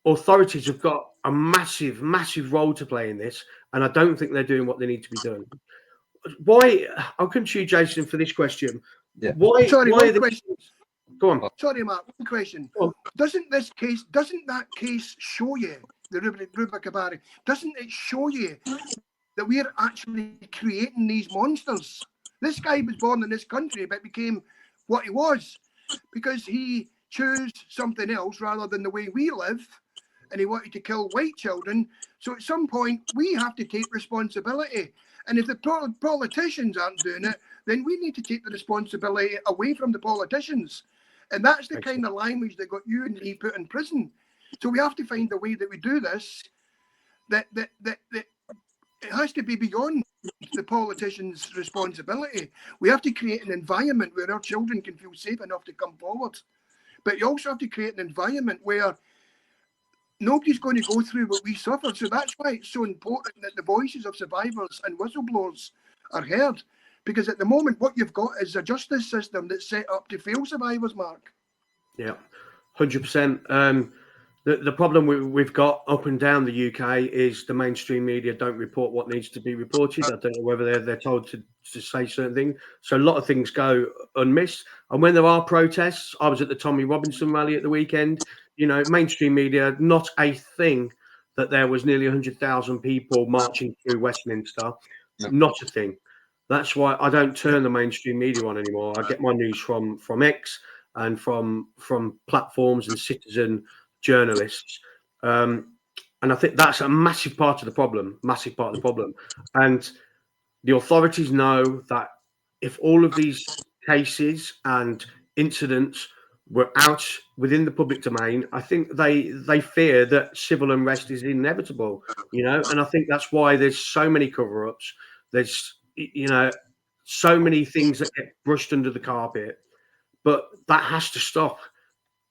authorities have got a massive role to play in this, and I don't think they're doing what they need to be doing. Why? I'll come to you, Jason, for this question. Yeah. Why? Sorry, why one question. Go on. Sorry, Mark, one question. Go on. Doesn't that case show you, the Ruben Kabari, doesn't it show you that we're actually creating these monsters? This guy was born in this country but became what he was because he chose something else rather than the way we live, and he wanted to kill white children. So at some point, we have to take responsibility. And if the politicians aren't doing it, then we need to take the responsibility away from the politicians. And that's the kind of language that got you and me put in prison. So we have to find a way that we do this, that it has to be beyond the politicians' responsibility. We have to create an environment where our children can feel safe enough to come forward. But you also have to create an environment where nobody's going to go through what we suffered. So that's why it's so important that the voices of survivors and whistleblowers are heard. Because at the moment, what you've got is a justice system that's set up to fail survivors, Mark. Yeah, 100%. The problem we've got up and down the UK is the mainstream media don't report what needs to be reported. I don't know whether they're told to say certain things. So a lot of things go unmissed. And when there are protests, I was at the Tommy Robinson rally at the weekend, you know, mainstream media, not a thing that there was nearly 100,000 people marching through Westminster. No. Not a thing. That's why I don't turn the mainstream media on anymore. I get my news from X and from platforms and citizen journalists. And I think that's a massive part of the problem, And the authorities know that if all of these cases and incidents were out within the public domain, I think they fear that civil unrest is inevitable, you know, and I think that's why there's so many cover-ups. There's, you know, so many things that get brushed under the carpet, but that has to stop.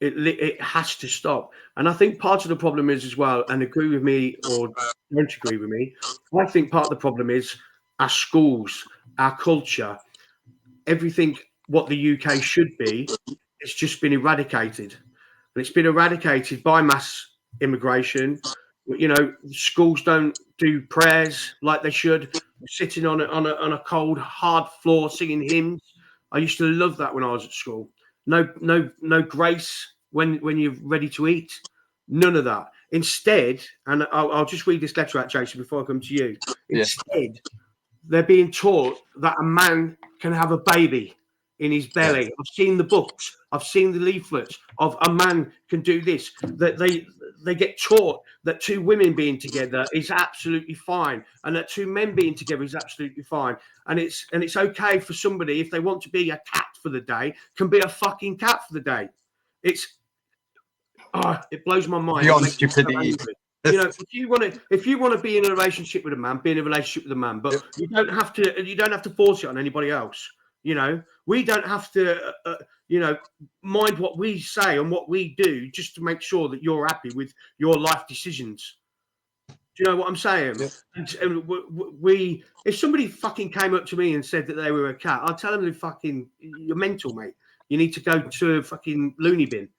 It has to stop. And I think part of the problem is as well, and agree with me or don't agree with me, I think part of the problem is our schools, our culture, everything what the UK should be, it's just been eradicated. And it's been eradicated by mass immigration. You know, schools don't do prayers like they should, sitting on a cold, hard floor singing hymns. I used to love that when I was at school. No grace when you're ready to eat. None of that. Instead, and I'll just read this letter out, Jason, before I come to you. Instead, they're being taught that a man can have a baby in his belly. I've seen the books. I've seen the leaflets of a man can do this. That they get taught that two women being together is absolutely fine, and that two men being together is absolutely fine. And it's okay for somebody, if they want to be a cat for the day, can be a fucking cat for the day. It blows my mind. Beyond stupidity. You know, if you want to be in a relationship with a man, be in a relationship with a man, but you don't have to force it on anybody else. You know, we don't have to, mind what we say and what we do just to make sure that you're happy with your life decisions. Do you know what I'm saying? Yep. And if somebody fucking came up to me and said that they were a cat, I'd tell them you're mental, mate. You need to go to a fucking loony bin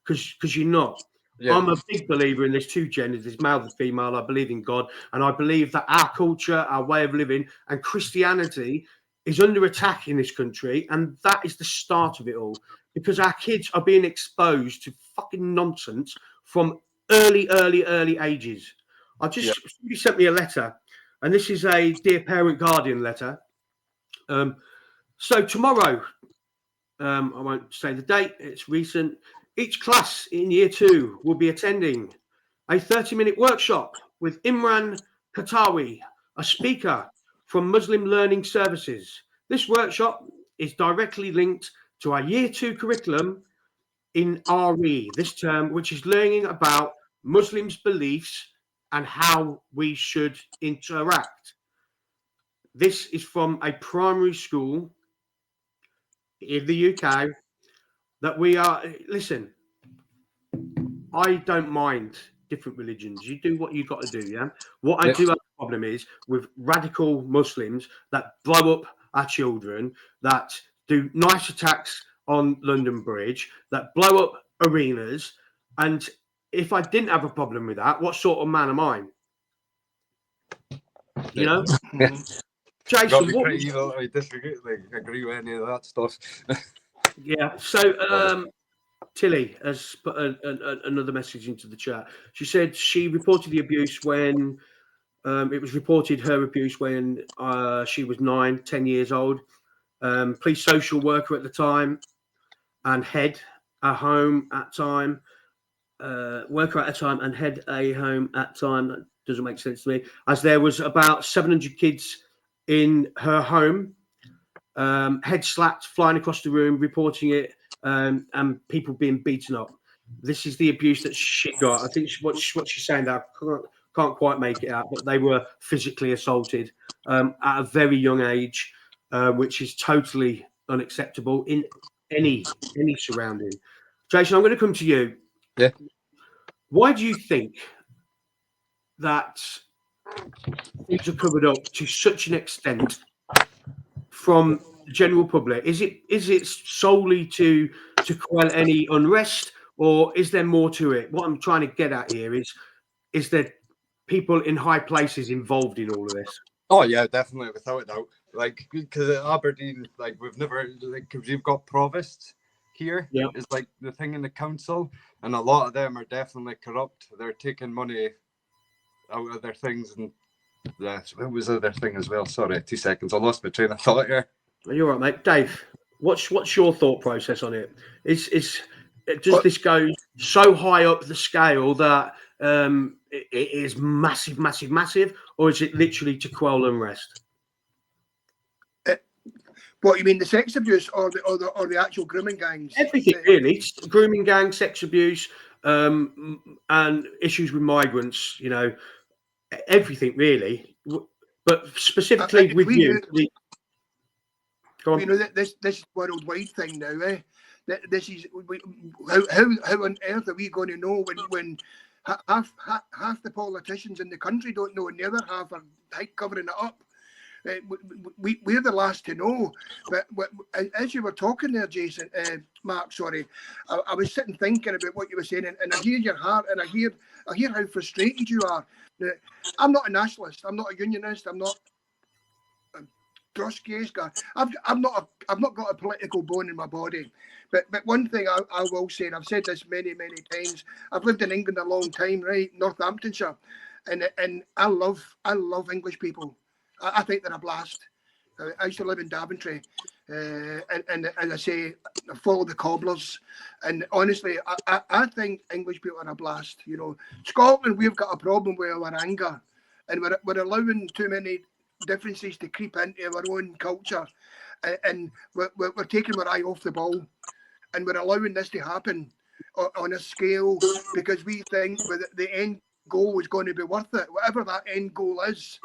because you're not. Yeah. I'm a big believer in there's two genders, there's male and female. I believe in God, and I believe that our culture, our way of living, and Christianity is under attack in this country, and that is the start of it all. Because our kids are being exposed to fucking nonsense from early ages. Somebody sent me a letter, and this is a Dear Parent Guardian letter. So tomorrow, I won't say the date, it's recent. Each class in year 2 will be attending a 30-minute workshop with Imran Katawi, a speaker from Muslim Learning Services. This workshop is directly linked to our year 2 curriculum in RE this term, which is learning about Muslims' beliefs and how we should interact. This is from a primary school in the UK that we are. Listen, I don't mind different religions. You do what you got to do, yeah? What I do have a problem is with radical Muslims that blow up our children, that do nice attacks on London Bridge, that blow up arenas. And if I didn't have a problem with that, what sort of man am I? You know? Jason, what pretty evil. I disagree, agree with any of that stuff. Yeah. So Tilly has put another message into the chat. She said she reported the abuse when it was reported her abuse when she was 10 years old. Police social worker at the time and head a home at time. Worker at a time and head a home at time. That doesn't make sense to me. As there was about 700 kids in her home. Head slapped, flying across the room, reporting it, and people being beaten up. This is the abuse that she got. I think what she's saying, I can't quite make it out, but they were physically assaulted at a very young age, which is totally unacceptable in any surrounding. Jason, I'm going to come to you. Yeah. Why do you think that things are covered up to such an extent from the general public? Is it solely to quell any unrest, or is there more to it? What I'm trying to get at here is there people in high places involved in all of this? Oh yeah, definitely, without a doubt. Like, because at Aberdeen, like we've never, like, because you've got provosts here. Yeah. Is like the thing in the council, and a lot of them are definitely corrupt. They're taking money out of their things, and what was the other thing as well? Sorry, 2 seconds. I lost my train of thought here. You're right, mate. Dave, what's your thought process on it? Does this go so high up the scale that it is massive, or is it literally to quell unrest? What you mean, the sex abuse or the actual grooming gangs? Everything really. It's grooming gangs, sex abuse, and issues with migrants. You know, everything really. But specifically with you. You know, this worldwide thing now, eh? This is how on earth are we going to know when half the politicians in the country don't know and the other half are covering it up? We're the last to know. But as you were talking there, Jason, Mark, sorry, I was sitting thinking about what you were saying, and I hear your heart, and I hear how frustrated you are. Now, I'm not a nationalist. I'm not a unionist. I'm not Trotskyist guy. I've not got a political bone in my body. But one thing I will say, and I've said this many times, I've lived in England a long time, right? Northamptonshire, and I love English people. I think they're a blast. I used to live in Daventry, and as I say, I follow the cobblers. And honestly, I think English people are a blast. You know, Scotland, we've got a problem with our anger, and we're allowing too many differences to creep into our own culture, and we're taking our eye off the ball, and we're allowing this to happen on a scale because we think with the end goal is going to be worth it, whatever that end goal is.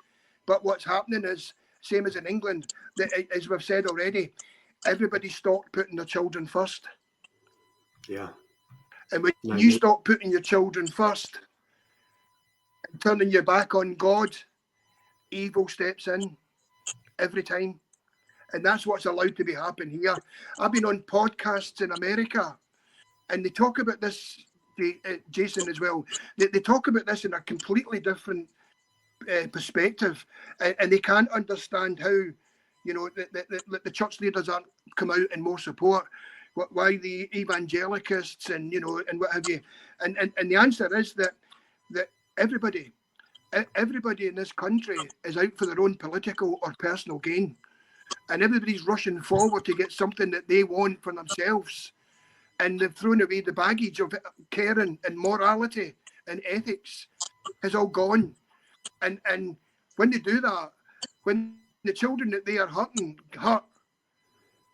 But what's happening is, same as in England, that, as we've said already, everybody stopped putting their children first. Yeah. And when you stop putting your children first and turning your back on God, evil steps in every time. And that's what's allowed to be happening here. I've been on podcasts in America, and they talk about this, Jason, as well. They talk about this in a completely different perspective, and they can't understand how, you know, the church leaders aren't come out in more support. Why the evangelicals and, you know, and what have you. And the answer is that everybody in this country is out for their own political or personal gain. And everybody's rushing forward to get something that they want for themselves. And they've thrown away the baggage of caring and morality and ethics has all gone. And when they do that, when the children that they are hurt,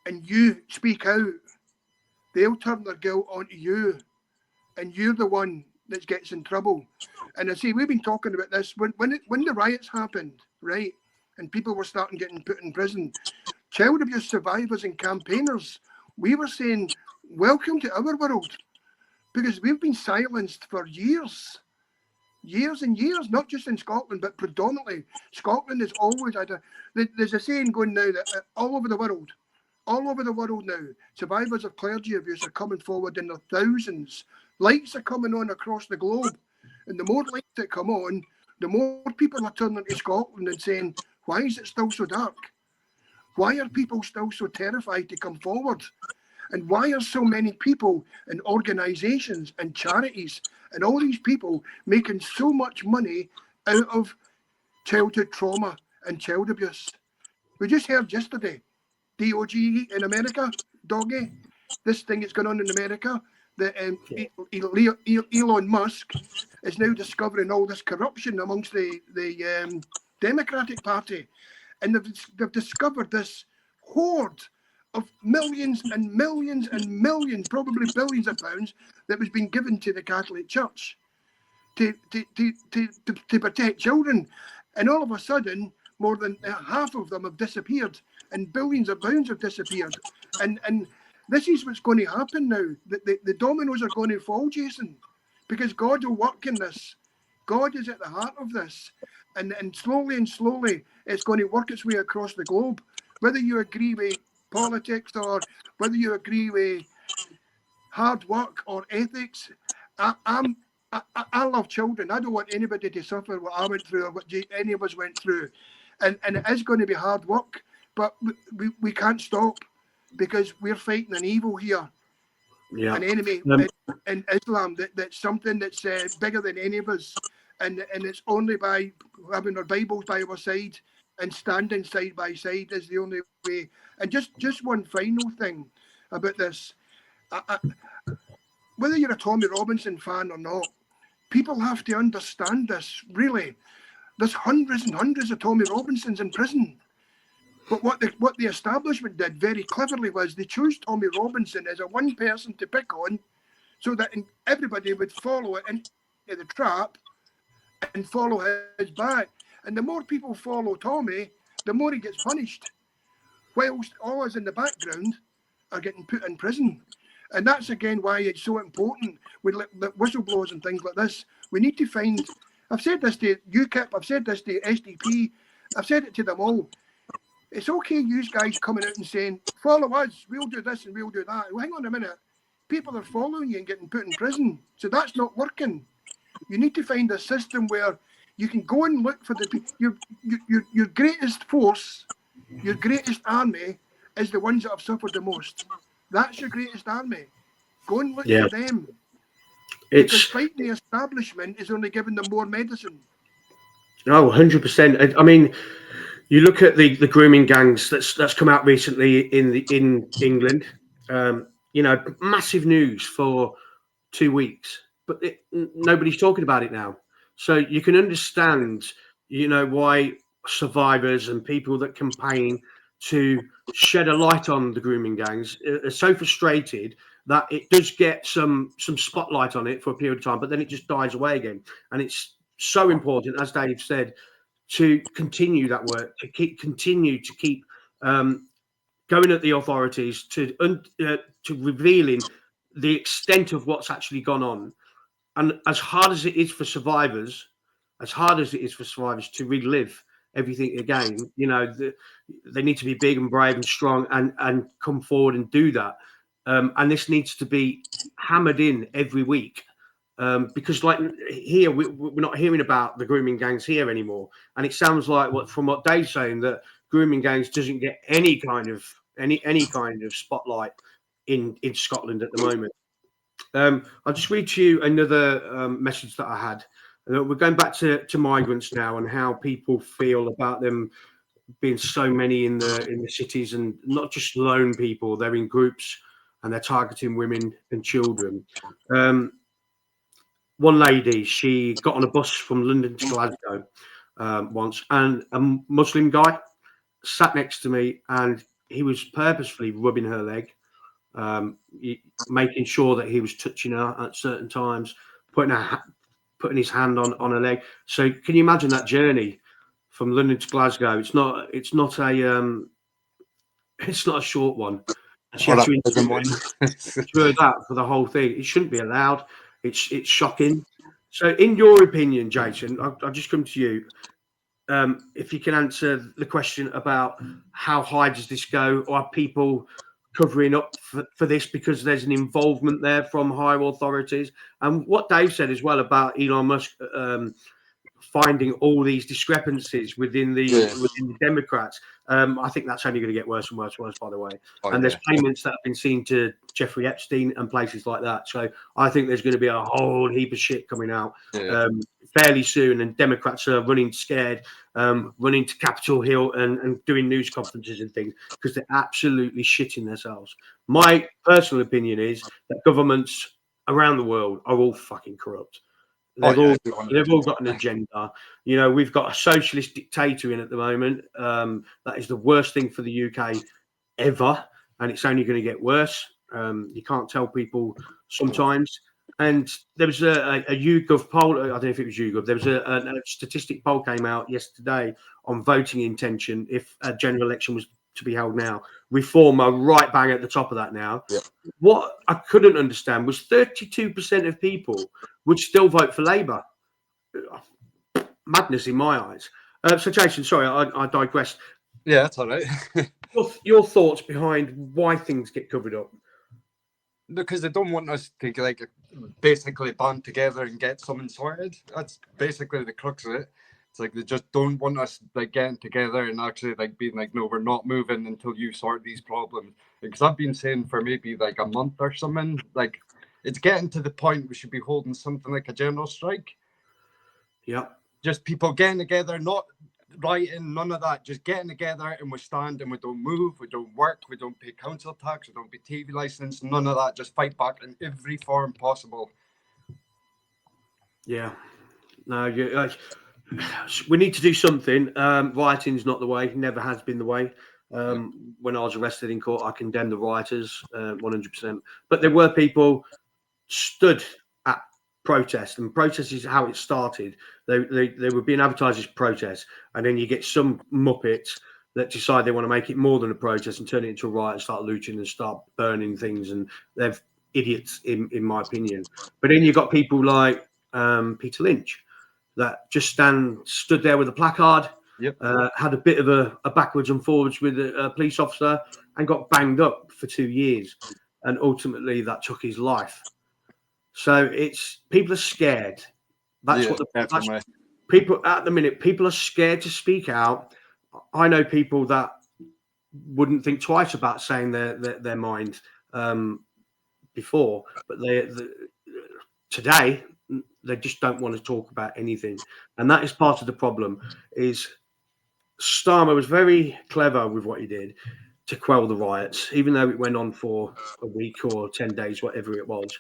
and you speak out, they'll turn their guilt onto you. And you're the one that gets in trouble. And I say, we've been talking about this when the riots happened, right? And people were starting getting put in prison. Child abuse survivors and campaigners, we were saying, welcome to our world, because we've been silenced for years and years, not just in Scotland, but predominantly. Scotland has always had there's a saying going now that all over the world now, survivors of clergy abuse are coming forward in their thousands. Lights are coming on across the globe. And the more lights that come on, the more people are turning to Scotland and saying, why is it still so dark? Why are people still so terrified to come forward? And why are so many people and organisations and charities and all these people making so much money out of childhood trauma and child abuse? We just heard yesterday, DOGE in America, doggy, this thing that's going on in America, that Elon Musk is now discovering all this corruption amongst the Democratic Party. And they've discovered this hoard of millions and millions and millions, probably billions of pounds, that was being given to the Catholic Church to protect children. And all of a sudden, more than half of them have disappeared, and billions of pounds have disappeared. And this is what's going to happen now. The dominoes are going to fall, Jason, because God will work in this. God is at the heart of this. And slowly and slowly, it's going to work its way across the globe. Whether you agree with politics or whether you agree with hard work or ethics, I love children. I don't want anybody to suffer what I went through or what any of us went through. And it is going to be hard work, but we can't stop, because we're fighting an evil here. Yeah. An enemy in Islam that's something that's bigger than any of us. And it's only by having our Bibles by our side and standing side by side is the only way. And just one final thing about this. Whether you're a Tommy Robinson fan or not, people have to understand this, really. There's hundreds and hundreds of Tommy Robinsons in prison. But what the establishment did very cleverly was they chose Tommy Robinson as a one person to pick on, so that everybody would follow it into the trap and follow his back. And the more people follow Tommy, the more he gets punished, whilst all us in the background are getting put in prison. And that's again why it's so important with whistleblowers and things like this. We need to find, I've said this to UKIP, I've said this to SDP, I've said it to them all. It's okay, you guys coming out and saying, follow us, we'll do this and we'll do that. Well, hang on a minute. People are following you and getting put in prison. So that's not working. You need to find a system where you can go and look for your greatest force, your greatest army is the ones that have suffered the most. That's your greatest army. Go and look for them. Because fighting the establishment is only giving them more medicine. Oh, 100%. I mean, you look at the grooming gangs that's come out recently in England. Massive news for 2 weeks, but nobody's talking about it now. So you can understand, why survivors and people that campaign to shed a light on the grooming gangs are so frustrated that it does get some spotlight on it for a period of time, but then it just dies away again. And it's so important, as Dave said, to continue that work, to continue to keep going at the authorities, to revealing the extent of what's actually gone on. And as hard as it is for survivors, to relive everything again, they need to be big and brave and strong and come forward and do that. And this needs to be hammered in every week. Because like here, we're not hearing about the grooming gangs here anymore. And it sounds like from what Dave's saying, that grooming gangs doesn't get any kind of spotlight in Scotland at the moment. I'll just read to you another message that I had. We're going back to migrants now and how people feel about them being so many in the cities, and not just lone people. They're in groups and they're targeting women and children. One lady, she got on a bus from London to Glasgow once, and a Muslim guy sat next to me, and he was purposefully rubbing her leg, making sure that he was touching her at certain times, putting his hand on her leg. So can you imagine that journey from London to Glasgow? It's not a short one. She had to endure that for the whole thing. It shouldn't be allowed. It's shocking. So, in your opinion, Jason, I'll just come to you. If you can answer the question about how high does this go, or are people covering up for this because there's an involvement there from higher authorities? And what Dave said as well about Elon Musk finding all these discrepancies within the Democrats. I think that's only going to get worse and worse, by the way. There's payments that have been seen to Jeffrey Epstein and places like that. So I think there's going to be a whole heap of shit coming out fairly soon. And Democrats are running scared, running to Capitol Hill and doing news conferences and things because they're absolutely shitting themselves. My personal opinion is that governments around the world are all fucking corrupt. They've all got an agenda. We've got a socialist dictator in at the moment. That is the worst thing for the UK ever, and it's only going to get worse. You can't tell people sometimes. And there was a YouGov poll. I don't know if it was YouGov. There was a statistic poll came out yesterday on voting intention if a general election was to be held now. Reform are right bang at the top of that now. Yeah. What I couldn't understand was 32% of people would still vote for Labour. Madness in my eyes. So, Jason, sorry, I digressed. Yeah, that's all right. your thoughts behind why things get covered up? Because they don't want us to basically band together and get something sorted. That's basically the crux of it. It's like they just don't want us getting together and actually being no, we're not moving until you sort these problems. Because I've been saying for maybe a month or something, it's getting to the point we should be holding something like a general strike. Yeah. Just people getting together, not writing, none of that. Just getting together and we stand and we don't move, we don't work, we don't pay council tax, we don't pay TV license, none of that. Just fight back in every form possible. Yeah. No, we need to do something. Rioting's not the way, never has been the way. When I was arrested in court, I condemned the rioters 100%. But there were people stood at protest, and protest is how it started. They were being advertised as protests, and then you get some muppets that decide they want to make it more than a protest and turn it into a riot and start looting and start burning things, and they're idiots in my opinion. But then you've got people like Peter Lynch that just stood there with a placard, had a bit of a backwards and forwards with a police officer and got banged up for 2 years, and ultimately that took his life. So people are scared. That's people at the minute. People are scared to speak out. I know people that wouldn't think twice about saying their mind before, but today they just don't want to talk about anything, and that is part of the problem. Is Starmer was very clever with what he did to quell the riots, even though it went on for a week or 10 days, whatever it was.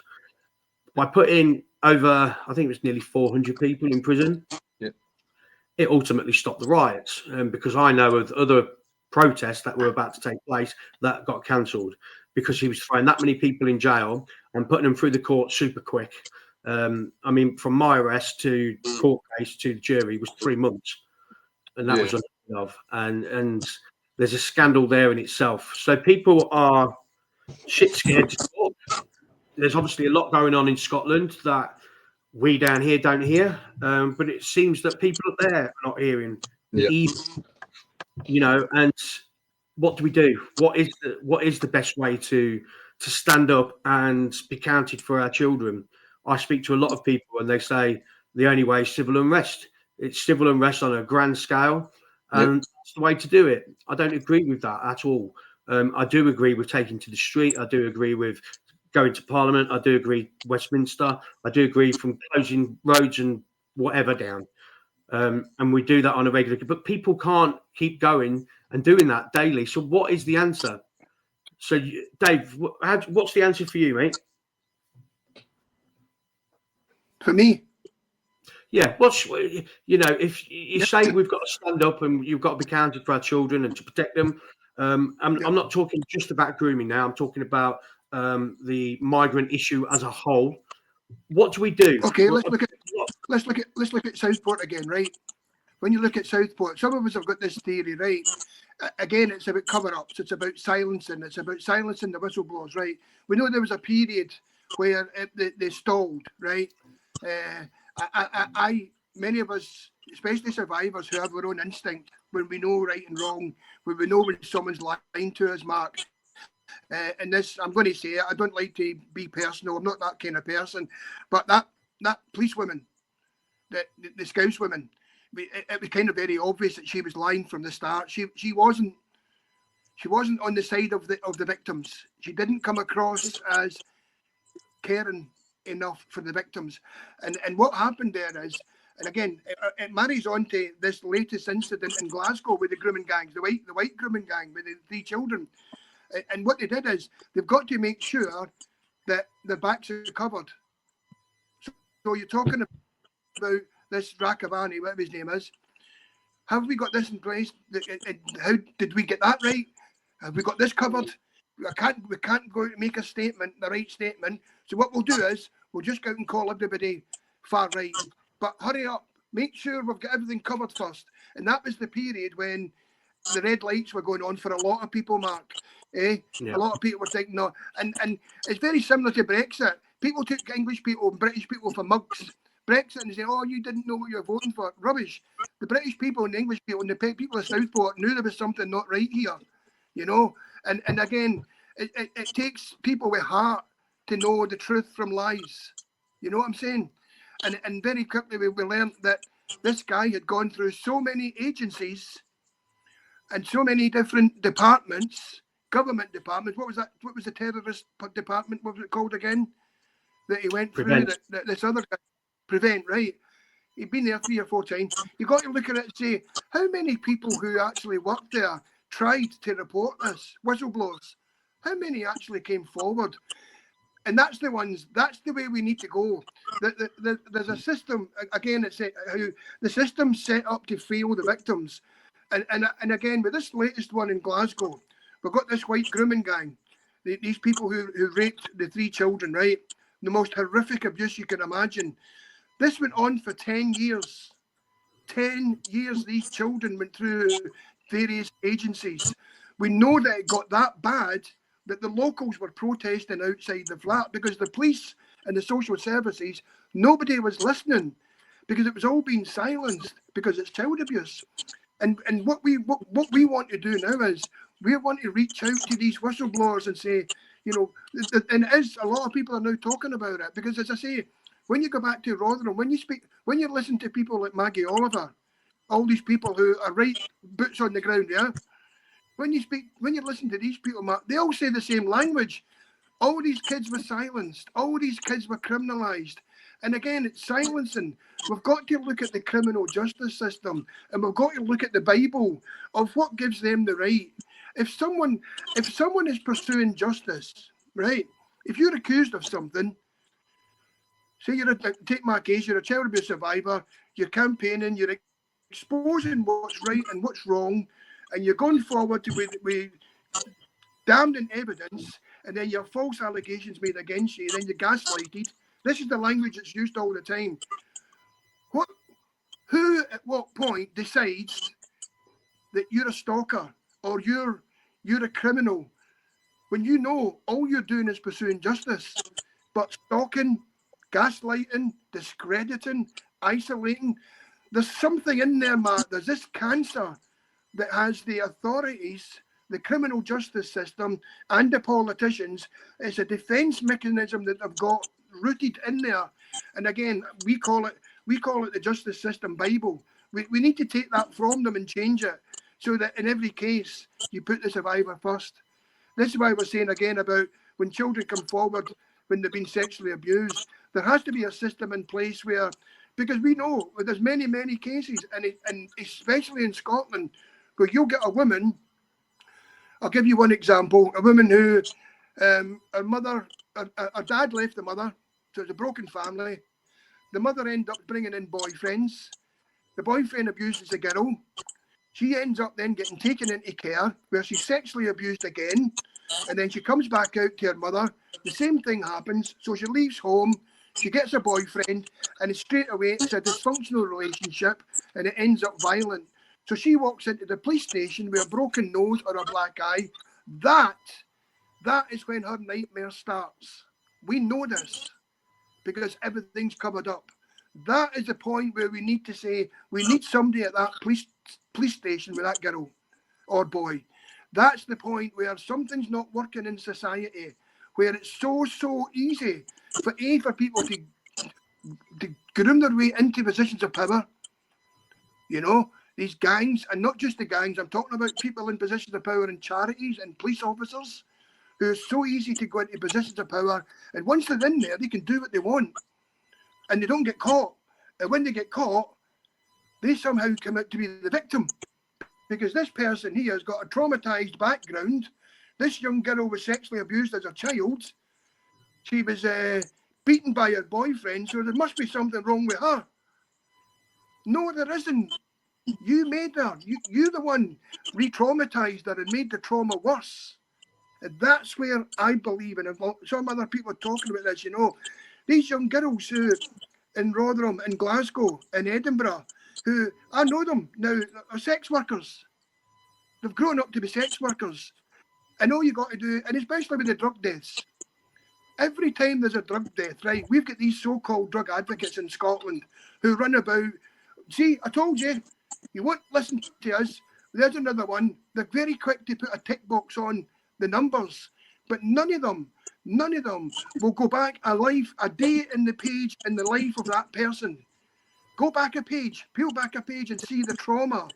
By putting over, I think it was nearly 400 people in prison, it ultimately stopped the riots. Because I know of other protests that were about to take place that got cancelled because he was throwing that many people in jail and putting them through the court super quick. I mean, from my arrest to court case to jury was 3 months, and that was unheard of. And there's a scandal there in itself. So people are shit scared to talk. There's obviously a lot going on in Scotland that we down here don't hear, but it seems that people up there are not hearing either, you know. And what do we do? What is the best way to stand up and be counted for our children? I speak to a lot of people and they say the only way is civil unrest. It's civil unrest on a grand scale, and that's the way to do it. I don't agree with that at all. I do agree with taking to the street. I do agree with going to Parliament. I do agree Westminster. I do agree from closing roads and whatever down. And we do that on a regular, but people can't keep going and doing that daily. So what is the answer? So Dave, what's the answer for you, mate? For me? Yeah, if you say we've got to stand up and you've got to be counted for our children and to protect them. I'm not talking just about grooming now. I'm talking about the migrant issue as a whole. What do we do? Okay, let's look at Southport again, right? When you look at Southport, some of us have got this theory, right? Again, it's about cover-ups. It's about silencing. It's about silencing the whistleblowers, right? We know there was a period where they stalled, right? Many of us, especially survivors who have our own instinct, when we know right and wrong, when we know when someone's lying to us, Mark. And this, I'm going to say it, I don't like to be personal. I'm not that kind of person. But that policewoman, the Scouse woman, it was kind of very obvious that she was lying from the start. She wasn't on the side of the victims. She didn't come across as caring enough for the victims. And what happened there is, and again, it marries on to this latest incident in Glasgow with the grooming gangs, the white grooming gang with the 3 children. And what they did is they've got to make sure that their backs are covered. So you're talking about this Rakavani, whatever his name is. Have we got this in place? How did we get that right? Have we got this covered? We can't go to make a statement, the right statement. So what we'll do is we'll just go out and call everybody far right. But hurry up, make sure we've got everything covered first. And that was the period when the red lights were going on for a lot of people, Mark. A lot of people were thinking, no. And it's very similar to Brexit. People took English people and British people for mugs. Brexit and say, oh, you didn't know what you were voting for. Rubbish. The British people and the English people and the people of Southport knew there was something not right here, you know. And again, it takes people with heart to know the truth from lies. You know what I'm saying? And very quickly we learned that this guy had gone through so many agencies and so many different departments, government departments. What was that? What was the terrorist department? What was it called again? That he went through. This other guy, Prevent, right? He'd been there 3 or 4 times. You've got to look at it and say, how many people who actually worked there tried to report this, whistleblowers? How many actually came forward? And that's the way we need to go. There's a system, again, it's how the system's set up to fail the victims. And again, with this latest one in Glasgow, we've got this white grooming gang, these people who raped the 3 children, right? The most horrific abuse you can imagine. This went on for 10 years. 10 years these children went through various agencies. We know that it got that bad that the locals were protesting outside the flat because the police and the social services, nobody was listening because it was all being silenced because it's child abuse. And what we want to do now is we want to reach out to these whistleblowers and say, you know, and it is, a lot of people are now talking about it because, as I say, when you go back to Rotherham, when you listen to people like Maggie Oliver, all these people who are right boots on the ground, yeah. When you listen to these people, Mark, they all say the same language. All these kids were silenced. All these kids were criminalised. And again, it's silencing. We've got to look at the criminal justice system, and we've got to look at the Bible of what gives them the right. If someone is pursuing justice, right? If you're accused of something, say take my case, you're a child abuse survivor, you're campaigning, you're exposing what's right and what's wrong, and you're going forward with damned in evidence, and then your false allegations made against you, and then you're gaslighted. This is the language that's used all the time. Who at what point decides that you're a stalker or you're a criminal when you know all you're doing is pursuing justice, but stalking, gaslighting, discrediting, isolating? There's something in there, Matt. There's this cancer that has the authorities, the criminal justice system, and the politicians. It's a defense mechanism that they've got rooted in there. And again, we call it the justice system Bible. We need to take that from them and change it so that in every case you put the survivor first. This is why we're saying again about when children come forward when they've been sexually abused, there has to be a system in place where, because we know there's many cases, and especially in Scotland, where you'll get a woman. I'll give you one example. A woman who, her dad left the mother, so it's a broken family. The mother ended up bringing in boyfriends. The boyfriend abuses the girl. She ends up then getting taken into care where she's sexually abused again. And then she comes back out to her mother. The same thing happens. So she leaves home. She gets a boyfriend. And straight away, it's a dysfunctional relationship. And it ends up violent. So she walks into the police station with a broken nose or a black eye. That is when her nightmare starts. We know this because everything's covered up. That is the point where we need to say, we need somebody at that police station with that girl or boy. That's the point where something's not working in society, where it's so easy for people to groom their way into positions of power. You know, these gangs, and not just the gangs, I'm talking about people in positions of power in charities and police officers who are so easy to go into positions of power. And once they're in there, they can do what they want and they don't get caught. And when they get caught, they somehow come out to be the victim because this person here has got a traumatized background. This young girl was sexually abused as a child. She was beaten by her boyfriend, so there must be something wrong with her. No, there isn't. You made her. You're the one re-traumatized her and made the trauma worse. And that's where I believe, and some other people are talking about this, you know, these young girls who in Rotherham, in Glasgow, in Edinburgh, who, I know them now, are sex workers. They've grown up to be sex workers. And all you got to do, and especially with the drug deaths, every time there's a drug death, right, we've got these so-called drug advocates in Scotland who run about, see, I told you, you won't listen to us. There's another one. They're very quick to put a tick box on the numbers, but none of them will go back a day in the page in the life of that person. Go back a page, peel back a page and see the trauma,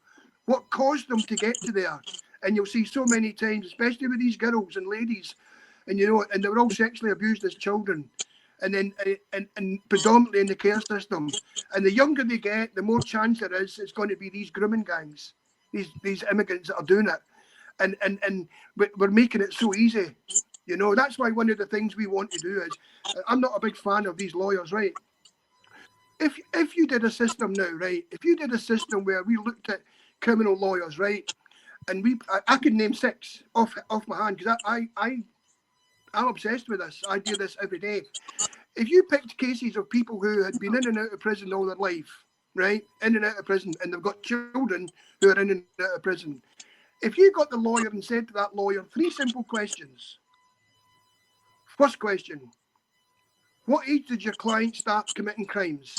what caused them to get to there. And you'll see so many times, especially with these girls and ladies, and you know, and they were all sexually abused as children, and then and predominantly in the care system. And the younger they get, the more chance there is it's going to be these grooming gangs, these immigrants that are doing it. And we're making it so easy. You know, that's why one of the things we want to do is, I'm not a big fan of these lawyers, right? If you did a system now, right? If you did a system where we looked at criminal lawyers, right? And I could name 6 off my hand because I'm obsessed with this. I do this every day. If you picked cases of people who had been in and out of prison all their life, right? In and out of prison, and they've got children who are in and out of prison. If you got the lawyer and said to that lawyer 3 simple questions. First question, what age did your client start committing crimes?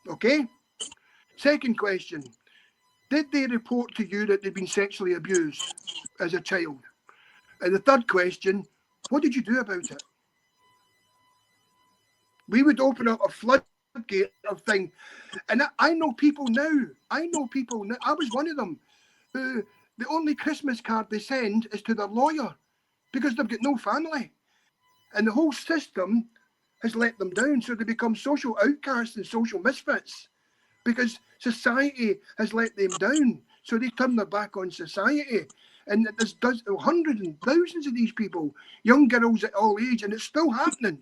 Okay. Second question, did they report to you that they'd been sexually abused as a child? And the third question, what did you do about it? We would open up a floodgate of things. And I know people now. I was one of them who the only Christmas card they send is to their lawyer because they've got no family. And the whole system has let them down. So they become social outcasts and social misfits because society has let them down. So they turn their back on society. And there's hundreds and thousands of these people, young girls at all age, and it's still happening.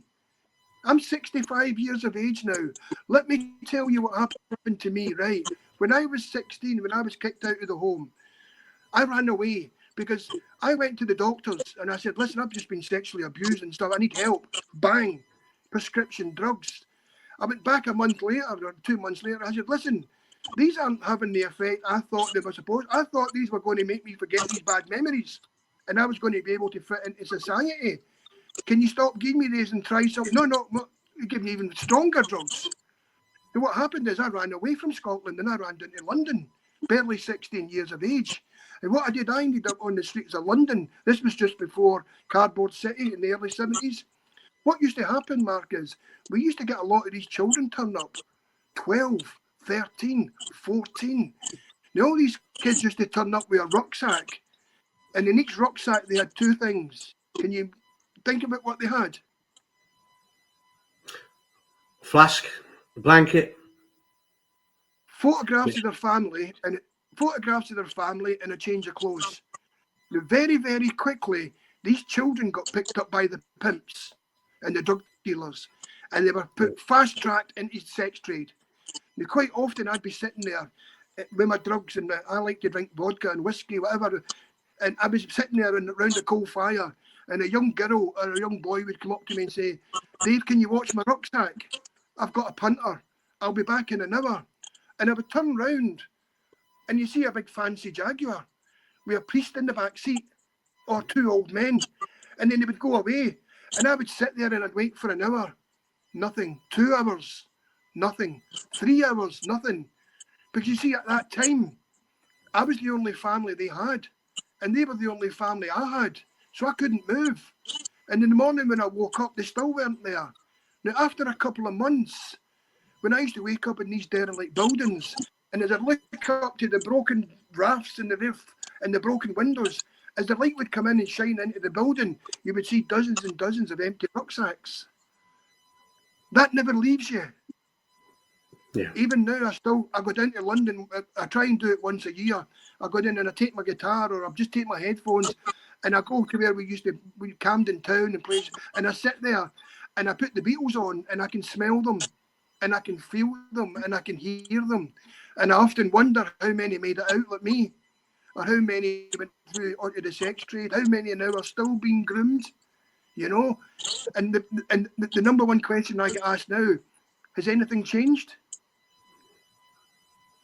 I'm 65 years of age now. Let me tell you what happened to me, right? When I was 16, when I was kicked out of the home, I ran away because I went to the doctors and I said, listen, I've just been sexually abused and stuff. I need help. Bang, prescription drugs. I went back a month later or 2 months later. I said, listen, these aren't having the effect I thought they were supposed. I thought these were going to make me forget these bad memories and I was going to be able to fit into society. Can you stop giving me these and try something? No, you give me even stronger drugs. So what happened is I ran away from Scotland and I ran down to London, barely 16 years of age. And what I did, I ended up on the streets of London. This was just before Cardboard City in the early 70s. What used to happen, Mark, is we used to get a lot of these children turn up, 12, 13, 14. Now, all these kids used to turn up with a rucksack. And in each rucksack, they had two things. Can you think about what they had? Flask, a blanket. Photographs of their family and a change of clothes. Now, very, very quickly, these children got picked up by the pimps and the drug dealers, and they were put fast-tracked into sex trade. Now, quite often, I'd be sitting there with my drugs, and I like to drink vodka and whiskey, whatever, and I was sitting there around a coal fire, and a young girl or a young boy would come up to me and say, Dave, can you watch my rucksack? I've got a punter. I'll be back in an hour. And I would turn round, and you see a big fancy Jaguar with a priest in the back seat or two old men, and then they would go away, and I would sit there and I'd wait for an hour, nothing. 2 hours, nothing. 3 hours, nothing. Because you see, at that time, I was the only family they had, and they were the only family I had, so I couldn't move. And in the morning when I woke up, they still weren't there. Now, after a couple of months, when I used to wake up in these derelict buildings, and as I look up to the broken rafts in the roof and the broken windows, as the light would come in and shine into the building, you would see dozens and dozens of empty rucksacks. That never leaves you. Yeah. Even now, I go down to London. I try and do it once a year. I go down and I take my guitar, or I just take my headphones, and I go to where we Camden Town and place, and I sit there, and I put the Beatles on, and I can smell them, and I can feel them, and I can hear them, and I often wonder how many made it out like me, or how many went through onto the sex trade, how many now are still being groomed, you know. And the number one question I get asked now: has anything changed?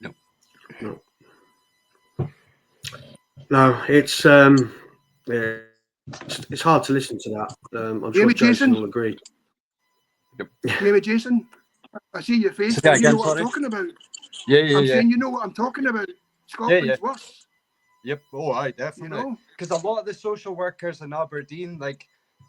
No. No, it's hard to listen to that. I'm sure Jason will agree. Yep. Maybe Jason, I see your face. Yeah, You know what I'm talking about. Yeah. I'm saying you know what I'm talking about. Scotland's worse. Yep. Oh, aye, definitely. You know? Because a lot of the social workers in Aberdeen, like,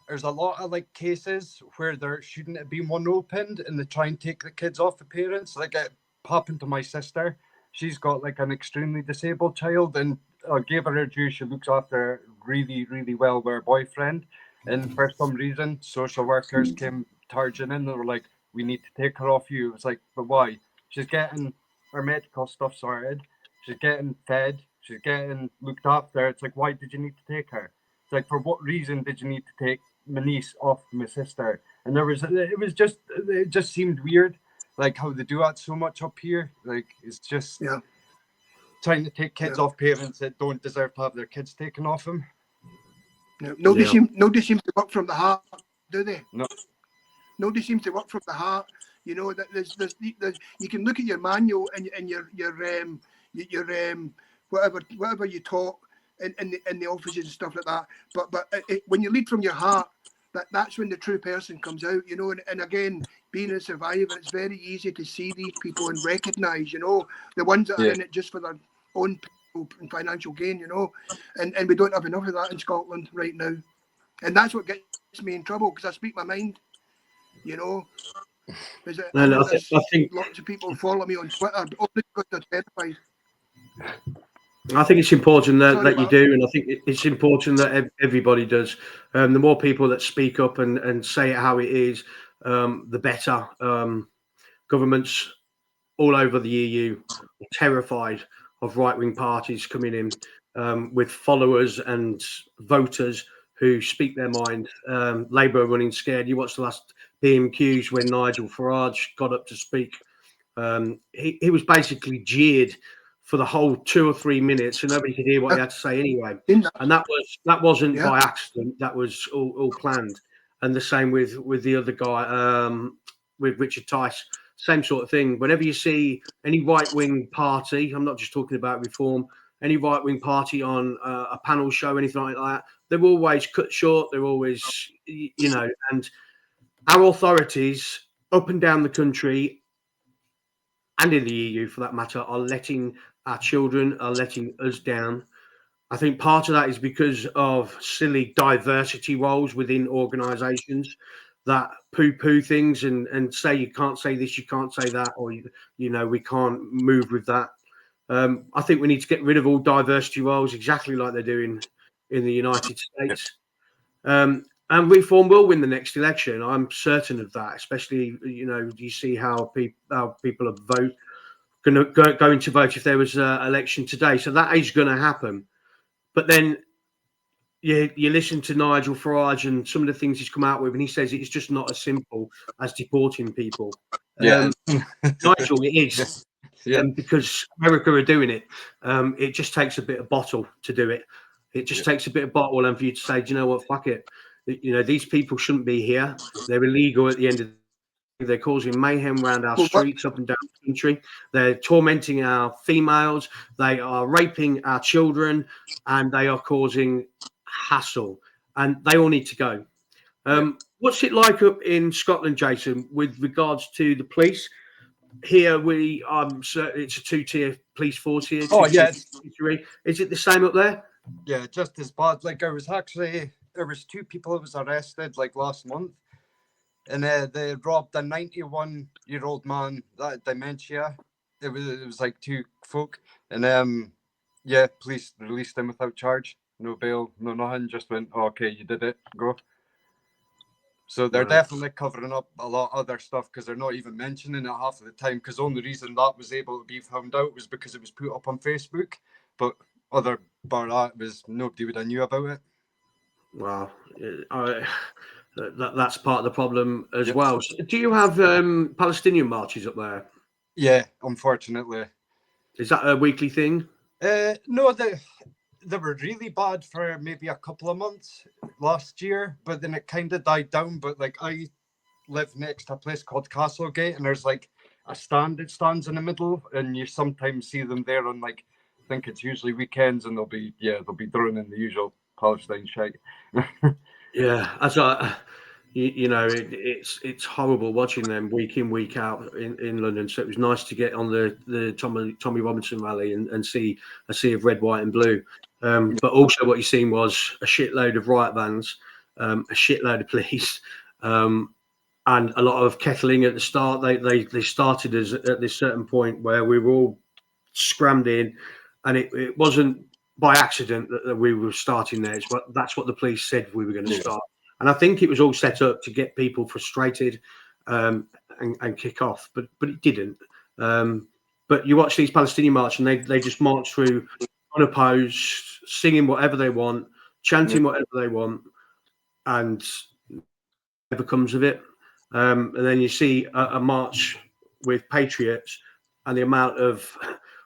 there's a lot of like cases where there shouldn't have been one opened, and they try and take the kids off the parents. Like, it happened to my sister. She's got like an extremely disabled child, and I gave her due. She looks after her really, really well with her boyfriend. And for some reason, social workers came charging in. They were like, "We need to take her off you." It was like, but why? She's getting her medical stuff sorted. She's getting fed. She's getting looked after. It's like, why did you need to take her? It's like, for what reason did you need to take my niece off my sister? And it just seemed weird, like how they do that so much up here. Like, it's just trying to take kids off parents that don't deserve to have their kids taken off them. Nobody seems to work from the heart, do they? No. Nobody seems to work from the heart. You know that there's you can look at your manual and your whatever you taught in the offices and stuff like that. But when you lead from your heart, that's when the true person comes out. You know, and again, being a survivor, it's very easy to see these people and recognise, you know, the ones that are in it just for their own and financial gain, you know, and we don't have enough of that in Scotland right now, and that's what gets me in trouble, because I speak my mind, you know. I think lots of people follow me on Twitter only because they're terrified. I think it's important that you do, and I think it's important that everybody does. The more people that speak up and say it how it is, the better. Governments all over the EU are terrified of right-wing parties coming in with followers and voters who speak their mind. Labour are running scared. You watch the last PMQs when Nigel Farage got up to speak. He was basically jeered for the whole 2 or 3 minutes, so nobody could hear what he had to say anyway. And that wasn't by accident. That was all planned. And the same with the other guy, with Richard Tice, same sort of thing. Whenever you see any right-wing party, I'm not just talking about Reform, any right-wing party on a panel show, anything like that, they're always cut short. They're always, and our authorities up and down the country and in the EU, for that matter, are letting our children, are letting us down. I think part of that is because of silly diversity roles within organisations that poo-poo things and say you can't say this, you can't say that, or we can't move with that. I think we need to get rid of all diversity roles, exactly like they're doing in the United States. And Reform will win the next election. I'm certain of that. Especially, you see how people are going to vote if there was an election today. So that is going to happen. But then you listen to Nigel Farage and some of the things he's come out with, and he says it's just not as simple as deporting people. Yeah, Nigel, it is. Yeah. Because America are doing it. It just takes a bit of bottle to do it. It just takes a bit of bottle and for you to say, do you know what, fuck it. These people shouldn't be here. They're illegal at the end of the day. They're causing mayhem around our streets up and down the country. They're tormenting our females. They are raping our children, and they are causing hassle. And they all need to go. What's it like up in Scotland, Jason, with regards to the police? Here it's a 2-tier police force here. Oh yeah. Is it the same up there? Yeah, just as bad. Like there was 2 people that was arrested like last month. And they robbed a 91-year-old man that had dementia. It was like 2 folk, and police released him without charge, no bail, no nothing. Just went, okay, you did it, go. So they're definitely covering up a lot of other stuff because they're not even mentioning it half of the time. Because the only reason that was able to be found out was because it was put up on Facebook. But other bar that was nobody would have knew about it. Wow. That's part of the problem as well. Do you have Palestinian marches up there? Yeah, unfortunately. Is that a weekly thing? No, they were really bad for maybe a couple of months last year, but then it kind of died down. But like I live next to a place called Castlegate, and there's like a stand that stands in the middle, and you sometimes see them there on like I think it's usually weekends, and they'll be throwing in the usual Palestine shite. Yeah, it's horrible watching them week in, week out in London. So it was nice to get on the Tommy Robinson rally and see a sea of red, white, and blue. But also what you seen was a shitload of riot vans, a shitload of police, and a lot of kettling at the start. They started us at this certain point where we were all scrammed in, and it wasn't by accident that we were starting there. That's what the police said we were going to start. And I think it was all set up to get people frustrated and kick off, but it didn't. But you watch these Palestinian march, and they just march through unopposed, singing whatever they want, chanting whatever they want, and never comes of it. And then you see a march with patriots and the amount of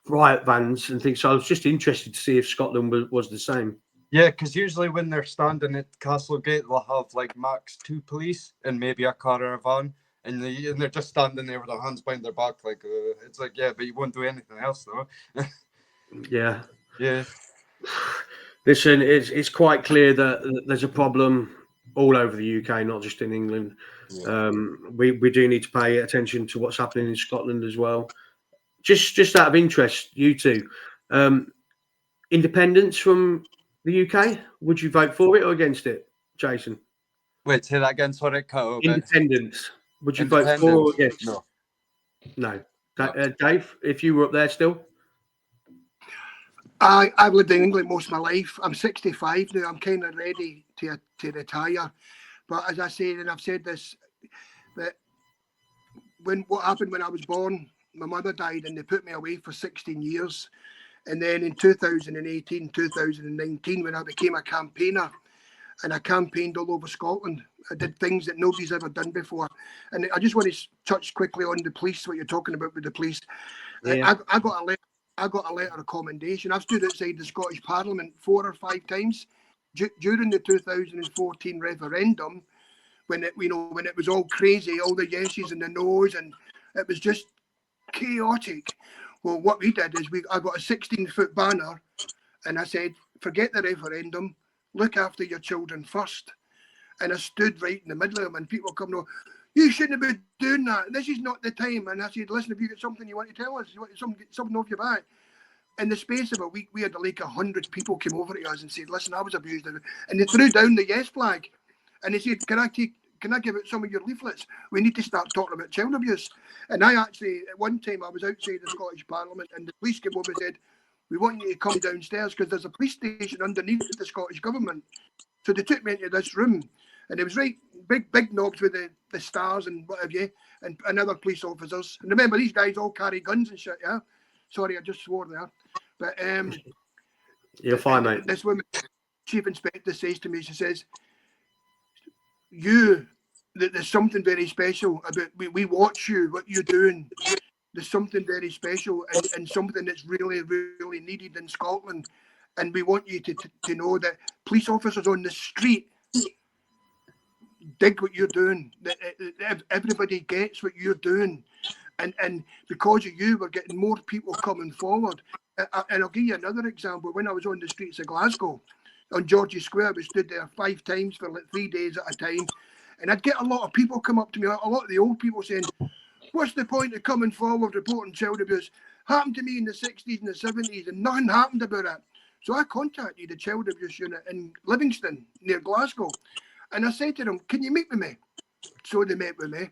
riot vans and things. So I was just interested to see if Scotland was the same. Yeah, because usually when they're standing at Castlegate, they'll have like max 2 police and maybe a car or a van, and they're just standing there with their hands behind their back. Like it's like, yeah, but you won't do anything else though. Yeah. Yeah. Listen, it's quite clear that there's a problem all over the UK, not just in England. Yeah. We do need to pay attention to what's happening in Scotland as well. Just out of interest, you two, independence from the UK, would you vote for it or against it, Jason? Wait, say that again. Sorry, independence. Would you vote for or against? No. Dave, if you were up there still? I've lived in England most of my life. I'm 65 now. I'm kind of ready to retire. But as I said, and I've said this, that what happened when I was born, my mother died and they put me away for 16 years. And then in 2018, 2019, when I became a campaigner, and I campaigned all over Scotland, I did things that nobody's ever done before. And I just want to touch quickly on the police, what you're talking about with the police. Yeah. I I got a letter of commendation. I've stood outside the Scottish Parliament 4 or 5 times during the 2014 referendum, when it, when it was all crazy, all the yeses and the noes, and it was just chaotic. Well, what we did is I got a 16-foot banner, and I said, forget the referendum, look after your children first. And I stood right in the middle of them, and people come, no, you shouldn't have been doing that. This is not the time. And I said, listen, if you got something you want to tell us, you want something off your back. In the space of a week, we had like 100 people came over to us and said, listen, I was abused. And they threw down the yes flag. And they said, can I give out some of your leaflets? We need to start talking about child abuse. And I actually, at one time, I was outside the Scottish Parliament, and the police came over and said, we want you to come downstairs because there's a police station underneath the Scottish government. So they took me into this room, and it was right big knobs with the stars and what have you, and other police officers. And remember, these guys all carry guns and shit, yeah? Sorry, I just swore there. But you're fine, mate. This woman, chief inspector, says to me, she says, there's something very special about, we watch you, what you're doing. There's something very special and something that's really, really needed in Scotland. And we want you to know that police officers on the street dig what you're doing. Everybody gets what you're doing. And because of you, we're getting more people coming forward. And I'll give you another example. When I was on the streets of Glasgow, on George's Square, we stood there 5 times for like 3 days at a time. And I'd get a lot of people come up to me, a lot of the old people saying, what's the point of coming forward reporting child abuse? Happened to me in the 60s and the 70s, and nothing happened about it. So I contacted the child abuse unit in Livingston, near Glasgow. And I said to them, can you meet with me? So they met with me.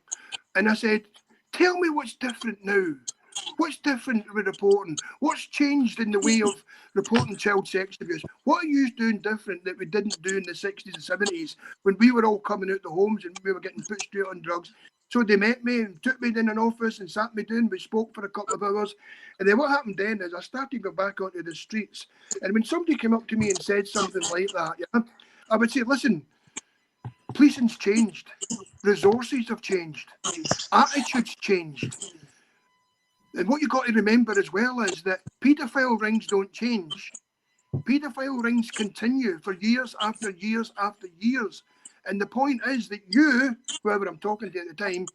And I said, tell me what's different now. What's different with reporting? What's changed in the way of reporting child sex abuse? What are you doing different that we didn't do in the 60s and 70s when we were all coming out the homes and we were getting put straight on drugs? So they met me and took me in an office and sat me down. We spoke for a couple of hours. And then what happened then is I started to go back onto the streets. And when somebody came up to me and said something like that, yeah, I would say, listen, policing's changed. Resources have changed. Attitudes changed. And what you've got to remember as well is that paedophile rings don't change. Paedophile rings continue for years after years after years. And the point is that you, whoever I'm talking to at the time,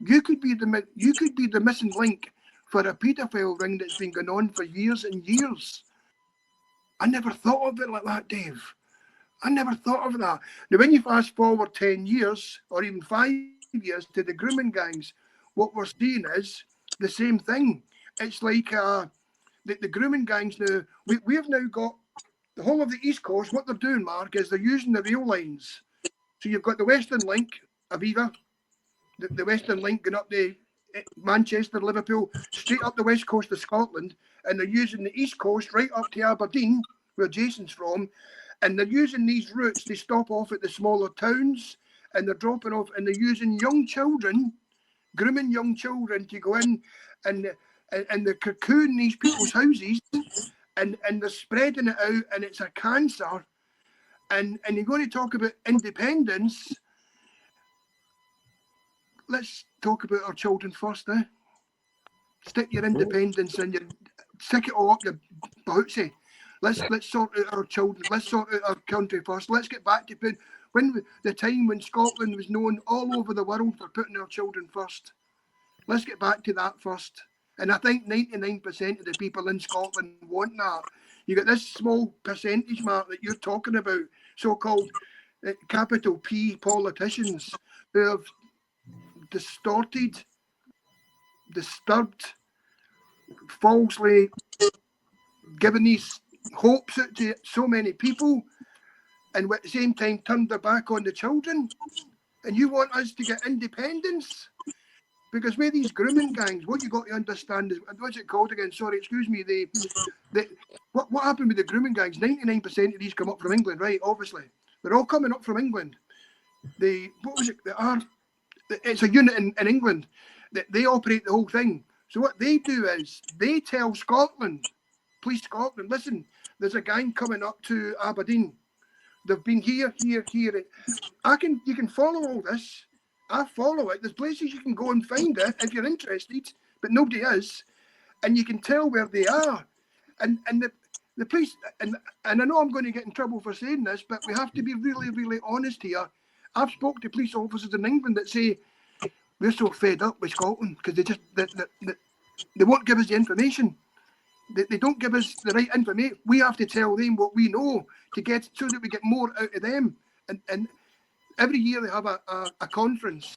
you could be the missing link for a paedophile ring that's been going on for years and years. I never thought of it like that, Dave. I never thought of that. Now, when you fast forward 10 years or even 5 years to the grooming gangs, what we're seeing is the same thing. It's like the grooming gangs now, we have now got the whole of the East Coast. What they're doing, Mark, is they're using the rail lines. So you've got the Western Link, Aviva, the Western Link going up to Manchester, Liverpool, straight up the west coast of Scotland, and they're using the East Coast right up to Aberdeen, where Jason's from, and they're using these routes to stop off at the smaller towns, and they're dropping off, and they're using young children, grooming young children to go in and they cocoon these people's houses, and they're spreading it out, and it's a cancer. And you're going to talk about independence. Let's talk about our children first, eh? Stick your independence and stick it all up your bootsy. Let's sort out our children. Let's sort out our country first. Let's get back to the time when Scotland was known all over the world for putting our children first. Let's get back to that first. And I think 99% of the people in Scotland want that. You got this small percentage, Mark, that you're talking about, so-called capital P politicians who have distorted, disturbed, falsely given these hopes out to so many people, and at the same time turned their back on the children. And you want us to get independence? Because with these grooming gangs, what you got to understand is, what's it called again? Sorry, excuse me. What happened with the grooming gangs? 99% of these come up from England, right? Obviously, they're all coming up from England. It's a unit in England. They operate the whole thing. So what they do is they tell Scotland, Police Scotland, listen, there's a gang coming up to Aberdeen. They've been here. You can follow all this. I follow it. There's places you can go and find it if you're interested, but nobody is. And you can tell where they are. And the police, and I know I'm going to get in trouble for saying this, but we have to be really, really honest here. I've spoke to police officers in England that say we're so fed up with Scotland because they won't give us the information. They don't give us the right information. We have to tell them what we know to get so that we get more out of them. And every year they have a conference,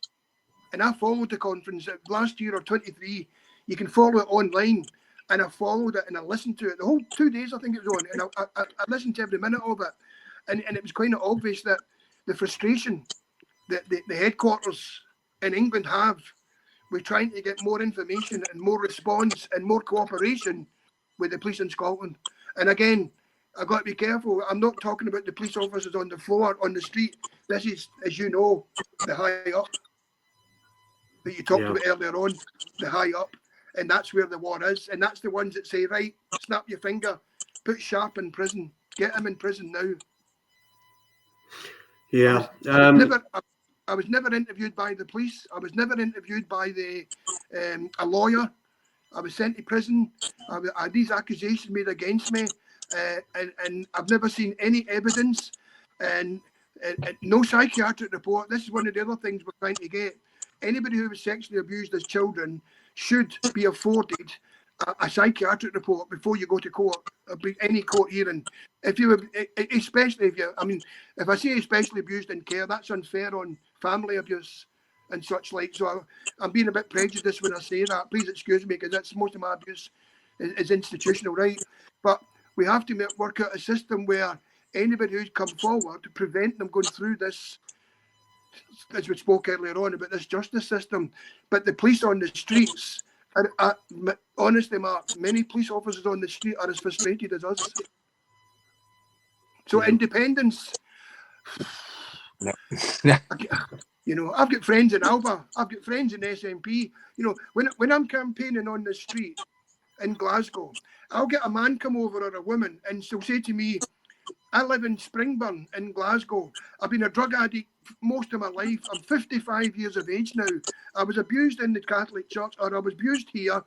and I followed the conference last year or 23. You can follow it online, and I followed it and I listened to it the whole 2 days. I think it was on, and I listened to every minute of it, and it was kind of obvious that the frustration that the headquarters in England have with trying to get more information and more response and more cooperation with the police in Scotland. And again, I've got to be careful. I'm not talking about the police officers on the floor, on the street. This is, as you know, the high up that you talked about earlier on, the high up. And that's where the war is. And that's the ones that say, right, snap your finger, put Sharp in prison, get him in prison now. Yeah. I was never interviewed by the police. I was never interviewed by a lawyer. I was sent to prison. I had these accusations made against me, and I've never seen any evidence and no psychiatric report. This is one of the other things we're trying to get. Anybody who was sexually abused as children should be afforded a psychiatric report before you go to court, or any court hearing. If you, especially if you, I mean, if I say especially abused in care, that's unfair on family abuse and such like. So I'm being a bit prejudiced when I say that. Please excuse me, because that's most of my abuse is institutional, right? But we have to work out a system where anybody who's come forward to prevent them going through this, as we spoke earlier on about this justice system. But the police on the streets, honestly, Mark, many police officers on the street are as frustrated as us. So independence. No. You know, I've got friends in Alba. I've got friends in SNP. You know, when I'm campaigning on the street in Glasgow, I'll get a man come over or a woman, and she'll say to me, I live in Springburn in Glasgow. I've been a drug addict most of my life. I'm 55 years of age now. I was abused in the Catholic Church, or I was abused here,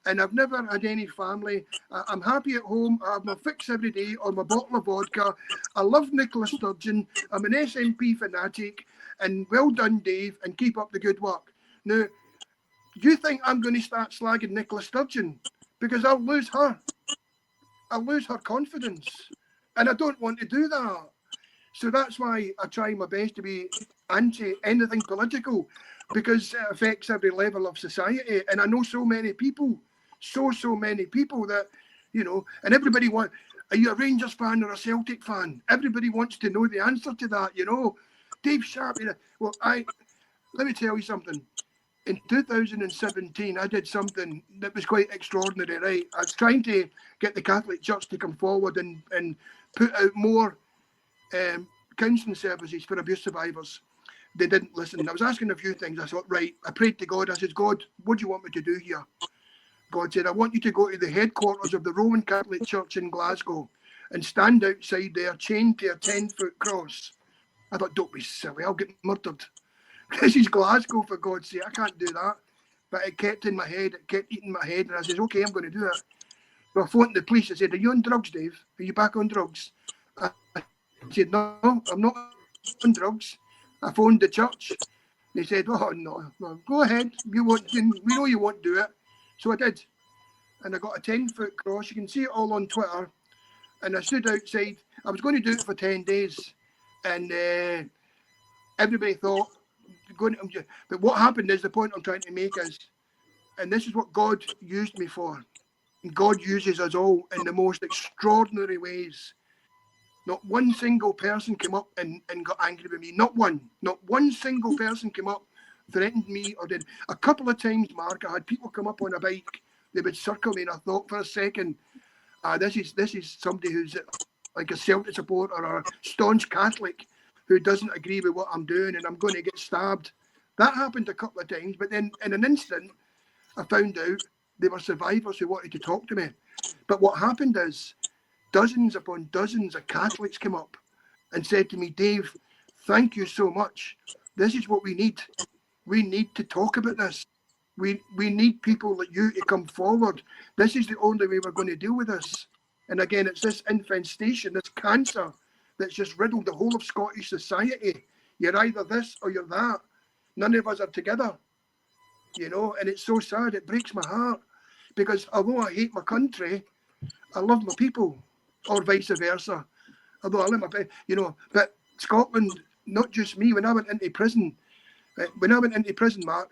and I've never had any family. I'm happy at home. I have my fix every day or my bottle of vodka. I love Nicola Sturgeon. I'm an SNP fanatic, and well done, Dave, and keep up the good work. Now, do you think I'm going to start slagging Nicola Sturgeon? Because I'll lose her. I'll lose her confidence. And I don't want to do that. So that's why I try my best to be anti anything political, because it affects every level of society. And I know so many people that, you know, and everybody wants, are you a Rangers fan or a Celtic fan? Everybody wants to know the answer to that, you know. Dave Sharp, you know, well, let me tell you something. In 2017, I did something that was quite extraordinary, right? I was trying to get the Catholic Church to come forward and put out more counselling services for abuse survivors. They didn't listen. I was asking a few things. I thought, right, I prayed to God. I said, God, what do you want me to do here? God said, I want you to go to the headquarters of the Roman Catholic Church in Glasgow and stand outside there chained to a 10-foot cross. I thought, don't be silly, I'll get murdered. This is Glasgow, for God's sake. I can't do that. But it kept in my head. It kept eating my head. And I said, okay, I'm going to do it. So I phoned the police. I said, are you on drugs, Dave? Are you back on drugs? I said, no, I'm not on drugs. I phoned the church. They said, oh, no, go ahead. We know you won't do it. So I did. And I got a 10-foot cross. You can see it all on Twitter. And I stood outside. I was going to do it for 10 days. And everybody thought, but what happened is, the point I'm trying to make is, and this is what God used me for. God uses us all in the most extraordinary ways. Not one single person came up and got angry with me. Not one single person came up, threatened me, or did. A couple of times, Mark, I had people come up on a bike. They would circle me, and I thought for a second, this is somebody who's like a Celtic supporter or a staunch Catholic who doesn't agree with what I'm doing, and I'm going to get stabbed. That happened a couple of times, but then in an instant, I found out they were survivors who wanted to talk to me. But what happened is, dozens upon dozens of Catholics came up and said to me, Dave, thank you so much. This is what we need. We need to talk about this. We need people like you to come forward. This is the only way we're going to deal with this. And again, it's this infestation, this cancer that's just riddled the whole of Scottish society. You're either this or you're that. None of us are together, you know, and it's so sad. It breaks my heart because although I hate my country, I love my people, or vice versa. Although I love my people, you know, but Scotland, not just me, when I went into prison, Mark,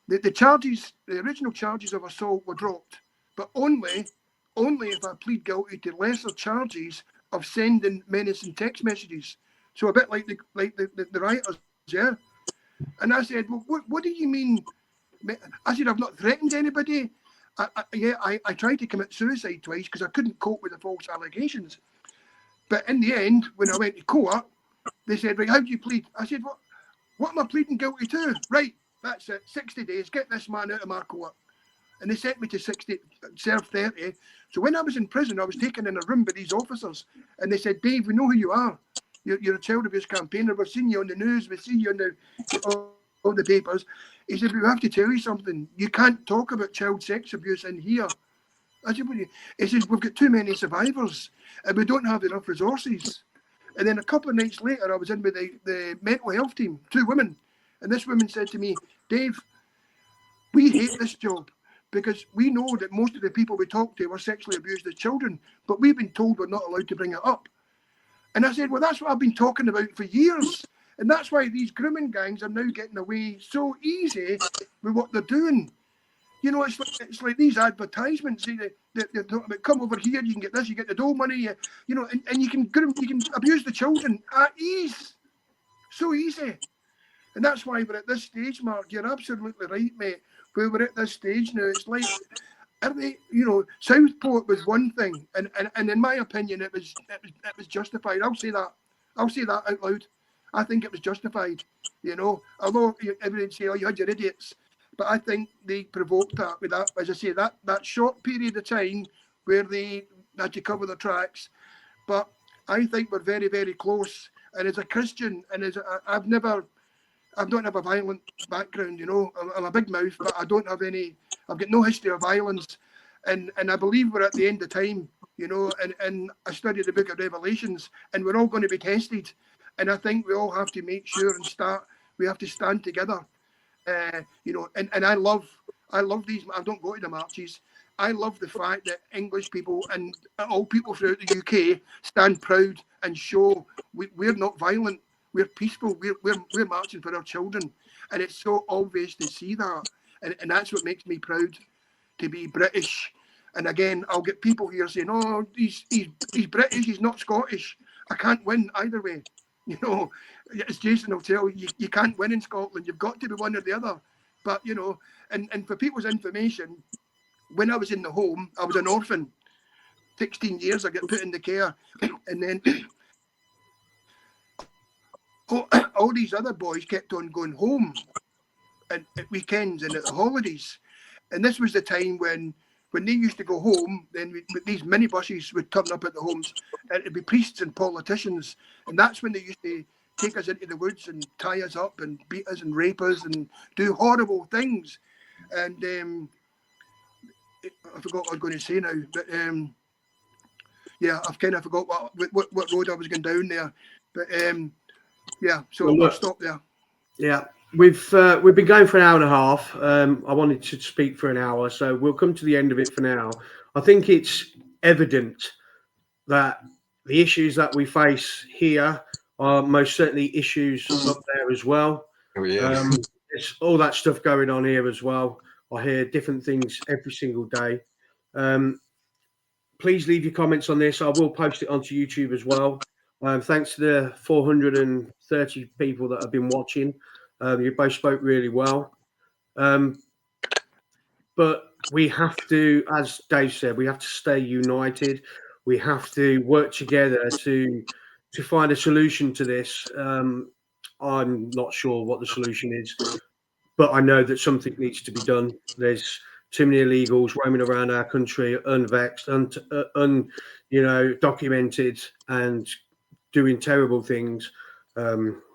the charges, the original charges of assault were dropped, but only if I plead guilty to lesser charges of sending menacing text messages. So a bit like the writers, yeah. And I said, well, what do you mean? I said, I've not threatened anybody. I tried to commit suicide twice because I couldn't cope with the false allegations. But in the end, when I went to court, they said, right, how do you plead? I said, what am I pleading guilty to? Right, that's it, 60 days, get this man out of my court. And they sent me to 60, serve 30. So when I was in prison, I was taken in a room by these officers, and they said, Dave, we know who you are. You're a child abuse campaigner. We've seen you on the news. We've seen you on all the papers. He said, we have to tell you something. You can't talk about child sex abuse in here. I said, he says, we've got too many survivors, and we don't have enough resources. And then a couple of nights later, I was in with the mental health team, 2 women. And this woman said to me, Dave, we hate this job because we know that most of the people we talk to were sexually abused as children, but we've been told we're not allowed to bring it up. And I said, well, that's what I've been talking about for years. And that's why these grooming gangs are now getting away so easy with what they're doing. You know, it's like these advertisements. They talk about, come over here, you can get this, you get the dole money, you know, and you can abuse the children at ease. So easy. And that's why we're at this stage, Mark. You're absolutely right, mate. Where we're at this stage now, it's like, are they, you know, Southport was one thing, and in my opinion, it was justified. I'll say that out loud. I think it was justified, you know. Although everyone say, oh, you had your idiots. But I think they provoked that with that, as I say, that short period of time where they had to cover their tracks. But I think we're very, very close. And as a Christian, and I don't have a violent background, you know. I'm a big mouth, but I've got no history of violence. And I believe we're at the end of time, you know, and I studied the book of Revelations, and we're all going to be tested. And I think we all have to make sure we have to stand together. You know, and I love these. I don't go to the marches. I love the fact that English people and all people throughout the UK stand proud and show we're not violent. We're peaceful. We're marching for our children, and it's so obvious to see that, and that's what makes me proud to be British. And again, I'll get people here saying, "Oh, he's British. He's not Scottish." I can't win either way. You know, as Jason will tell you, you can't win in Scotland. You've got to be one or the other. But, you know, and for people's information, when I was in the home, I was an orphan. 16 years I got put in the care. And then all these other boys kept on going home at weekends and at the holidays. And this was the time when they used to go home, then these minibuses would turn up at the homes, and it'd be priests and politicians. And that's when they used to take us into the woods and tie us up and beat us and rape us and do horrible things. And I forgot what I was going to say now, but yeah, I've kind of forgot what road I was going down there. But yeah, so I'll stop there. Yeah, we've been going for an hour and a half. I wanted to speak for an hour, so we'll come to the end of it for now. I think it's evident that the issues that we face here are most certainly issues up there as well. Oh, yeah. There's all that stuff going on here as well. I hear different things every single day. Please leave your comments on this. I will post it onto YouTube as well. Thanks to the 430 people that have been watching. You both spoke really well. But we have to, as Dave said, we have to stay united. We have to work together to find a solution to this. I'm not sure what the solution is, but I know that something needs to be done. There's too many illegals roaming around our country, unvexed, documented, and doing terrible things,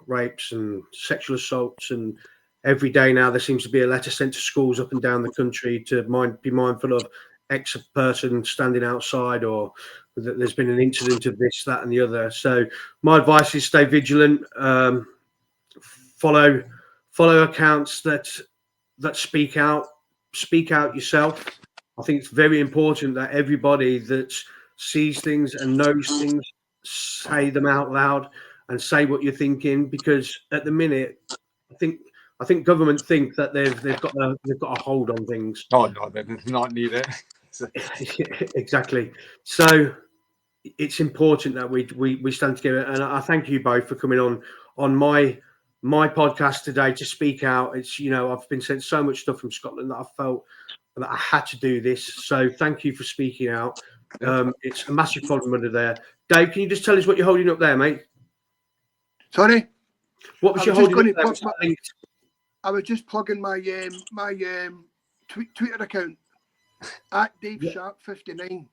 rapes and sexual assaults. And every day now there seems to be a letter sent to schools up and down the country to be mindful of X person standing outside, or that there's been an incident of this, that, and the other. So my advice is stay vigilant. Follow accounts that speak out. Speak out yourself. I think it's very important that everybody that sees things and knows things say them out loud and say what you're thinking, because at the minute, I think government think that they've got a hold on things. Oh no, they do not need it. Exactly. So it's important that we stand together, and I thank you both for coming on my podcast today to speak out. It's, you know, I've been sent so much stuff from Scotland that I felt that I had to do this. So thank you for speaking out. It's a massive problem under there. Dave, can you just tell us what you're holding up there, mate? Sorry? What was you holding up there? I was just plugging my Twitter account at Dave Sharp 59.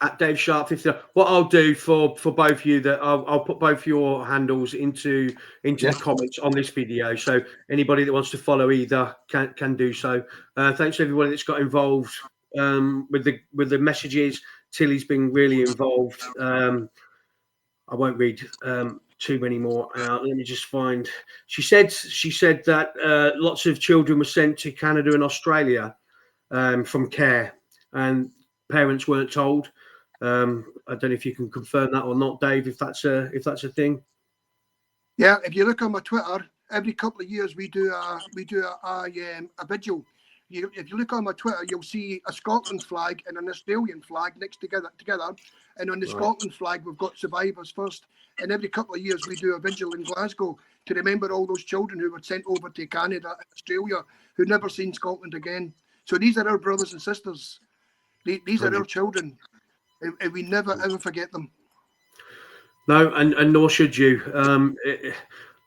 At Dave Sharp 59. What I'll do for both of you, that I'll put both your handles into the comments on this video, so anybody that wants to follow either can do so. Thanks to everybody that's got involved with the messages. Tilly's been really involved. I won't read too many more out. Let me just find. She said that lots of children were sent to Canada and Australia from care, and parents weren't told. I don't know if you can confirm that or not, Dave. If that's a thing. Yeah, if you look on my Twitter, every couple of years we do a vigil. If you look on my Twitter, you'll see a Scotland flag and an Australian flag next together. And on the Scotland flag, we've got survivors first. And every couple of years, we do a vigil in Glasgow to remember all those children who were sent over to Canada and Australia who'd never seen Scotland again. So these are our brothers and sisters. These are our children. And we never, ever forget them. No, and nor should you.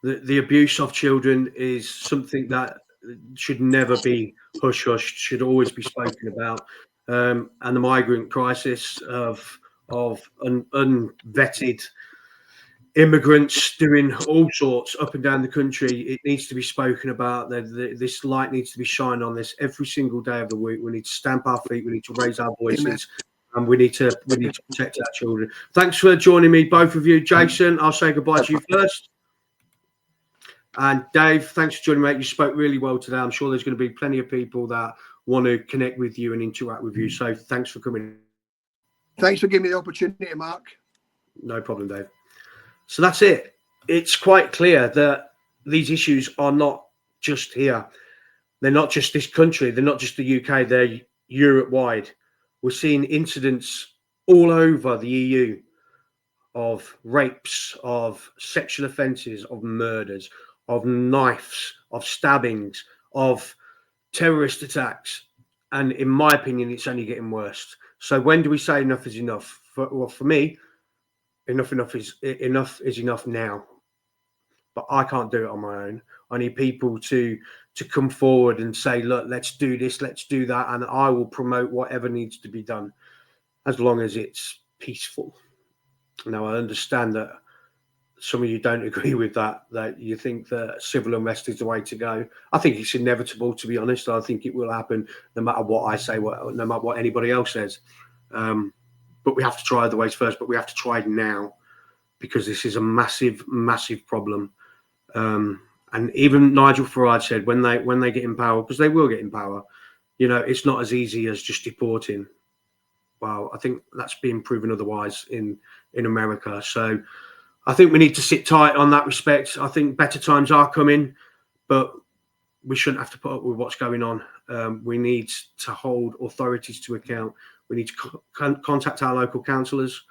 The abuse of children is something that should never be hush-hushed, should always be spoken about. And the migrant crisis of unvetted immigrants doing all sorts up and down the country, it needs to be spoken about. This light needs to be shined on this every single day of the week. We need to stamp our feet. We need to raise our voices. Amen. And we need to protect our children. Thanks for joining me, both of you. Jason, I'll say goodbye to you first. And Dave, thanks for joining, mate. You spoke really well today. I'm sure there's going to be plenty of people that want to connect with you and interact with you. So thanks for coming. Thanks for giving me the opportunity, Mark. No problem, Dave. So that's it. It's quite clear that these issues are not just here. They're not just this country. They're not just the UK. They're Europe-wide. We're seeing incidents all over the EU of rapes, of sexual offences, of murders, of knives, of stabbings, of terrorist attacks. And in my opinion, it's only getting worse. So when do we say enough is enough? For me, enough is enough now. But I can't do it on my own. I need people to come forward and say, look, let's do this, let's do that, and I will promote whatever needs to be done, as long as it's peaceful. Now, I understand that some of you don't agree with that you think that civil unrest is the way to go. I think it's inevitable, to be honest. I think it will happen no matter what I say, no matter what anybody else says. But we have to try other ways first, but we have to try now, because this is a massive, massive problem. And even Nigel Farage said when they get in power, because they will get in power, you know, it's not as easy as just deporting. Well, I think that's being proven otherwise in America. So I think we need to sit tight on that respect. I think better times are coming, but we shouldn't have to put up with what's going on. We need to hold authorities to account. We need to contact our local councillors.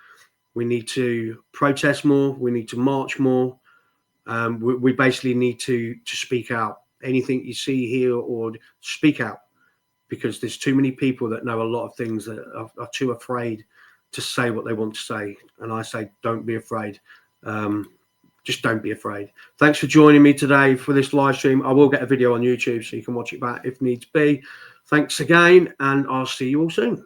We need to protest more. We need to march more. We basically need to speak out. Anything you see here, or speak out, because there's too many people that know a lot of things that are too afraid to say what they want to say. And I say, don't be afraid. Just don't be afraid. Thanks for joining me today for this live stream. I will get a video on YouTube so you can watch it back if needs be. Thanks again, and I'll see you all soon.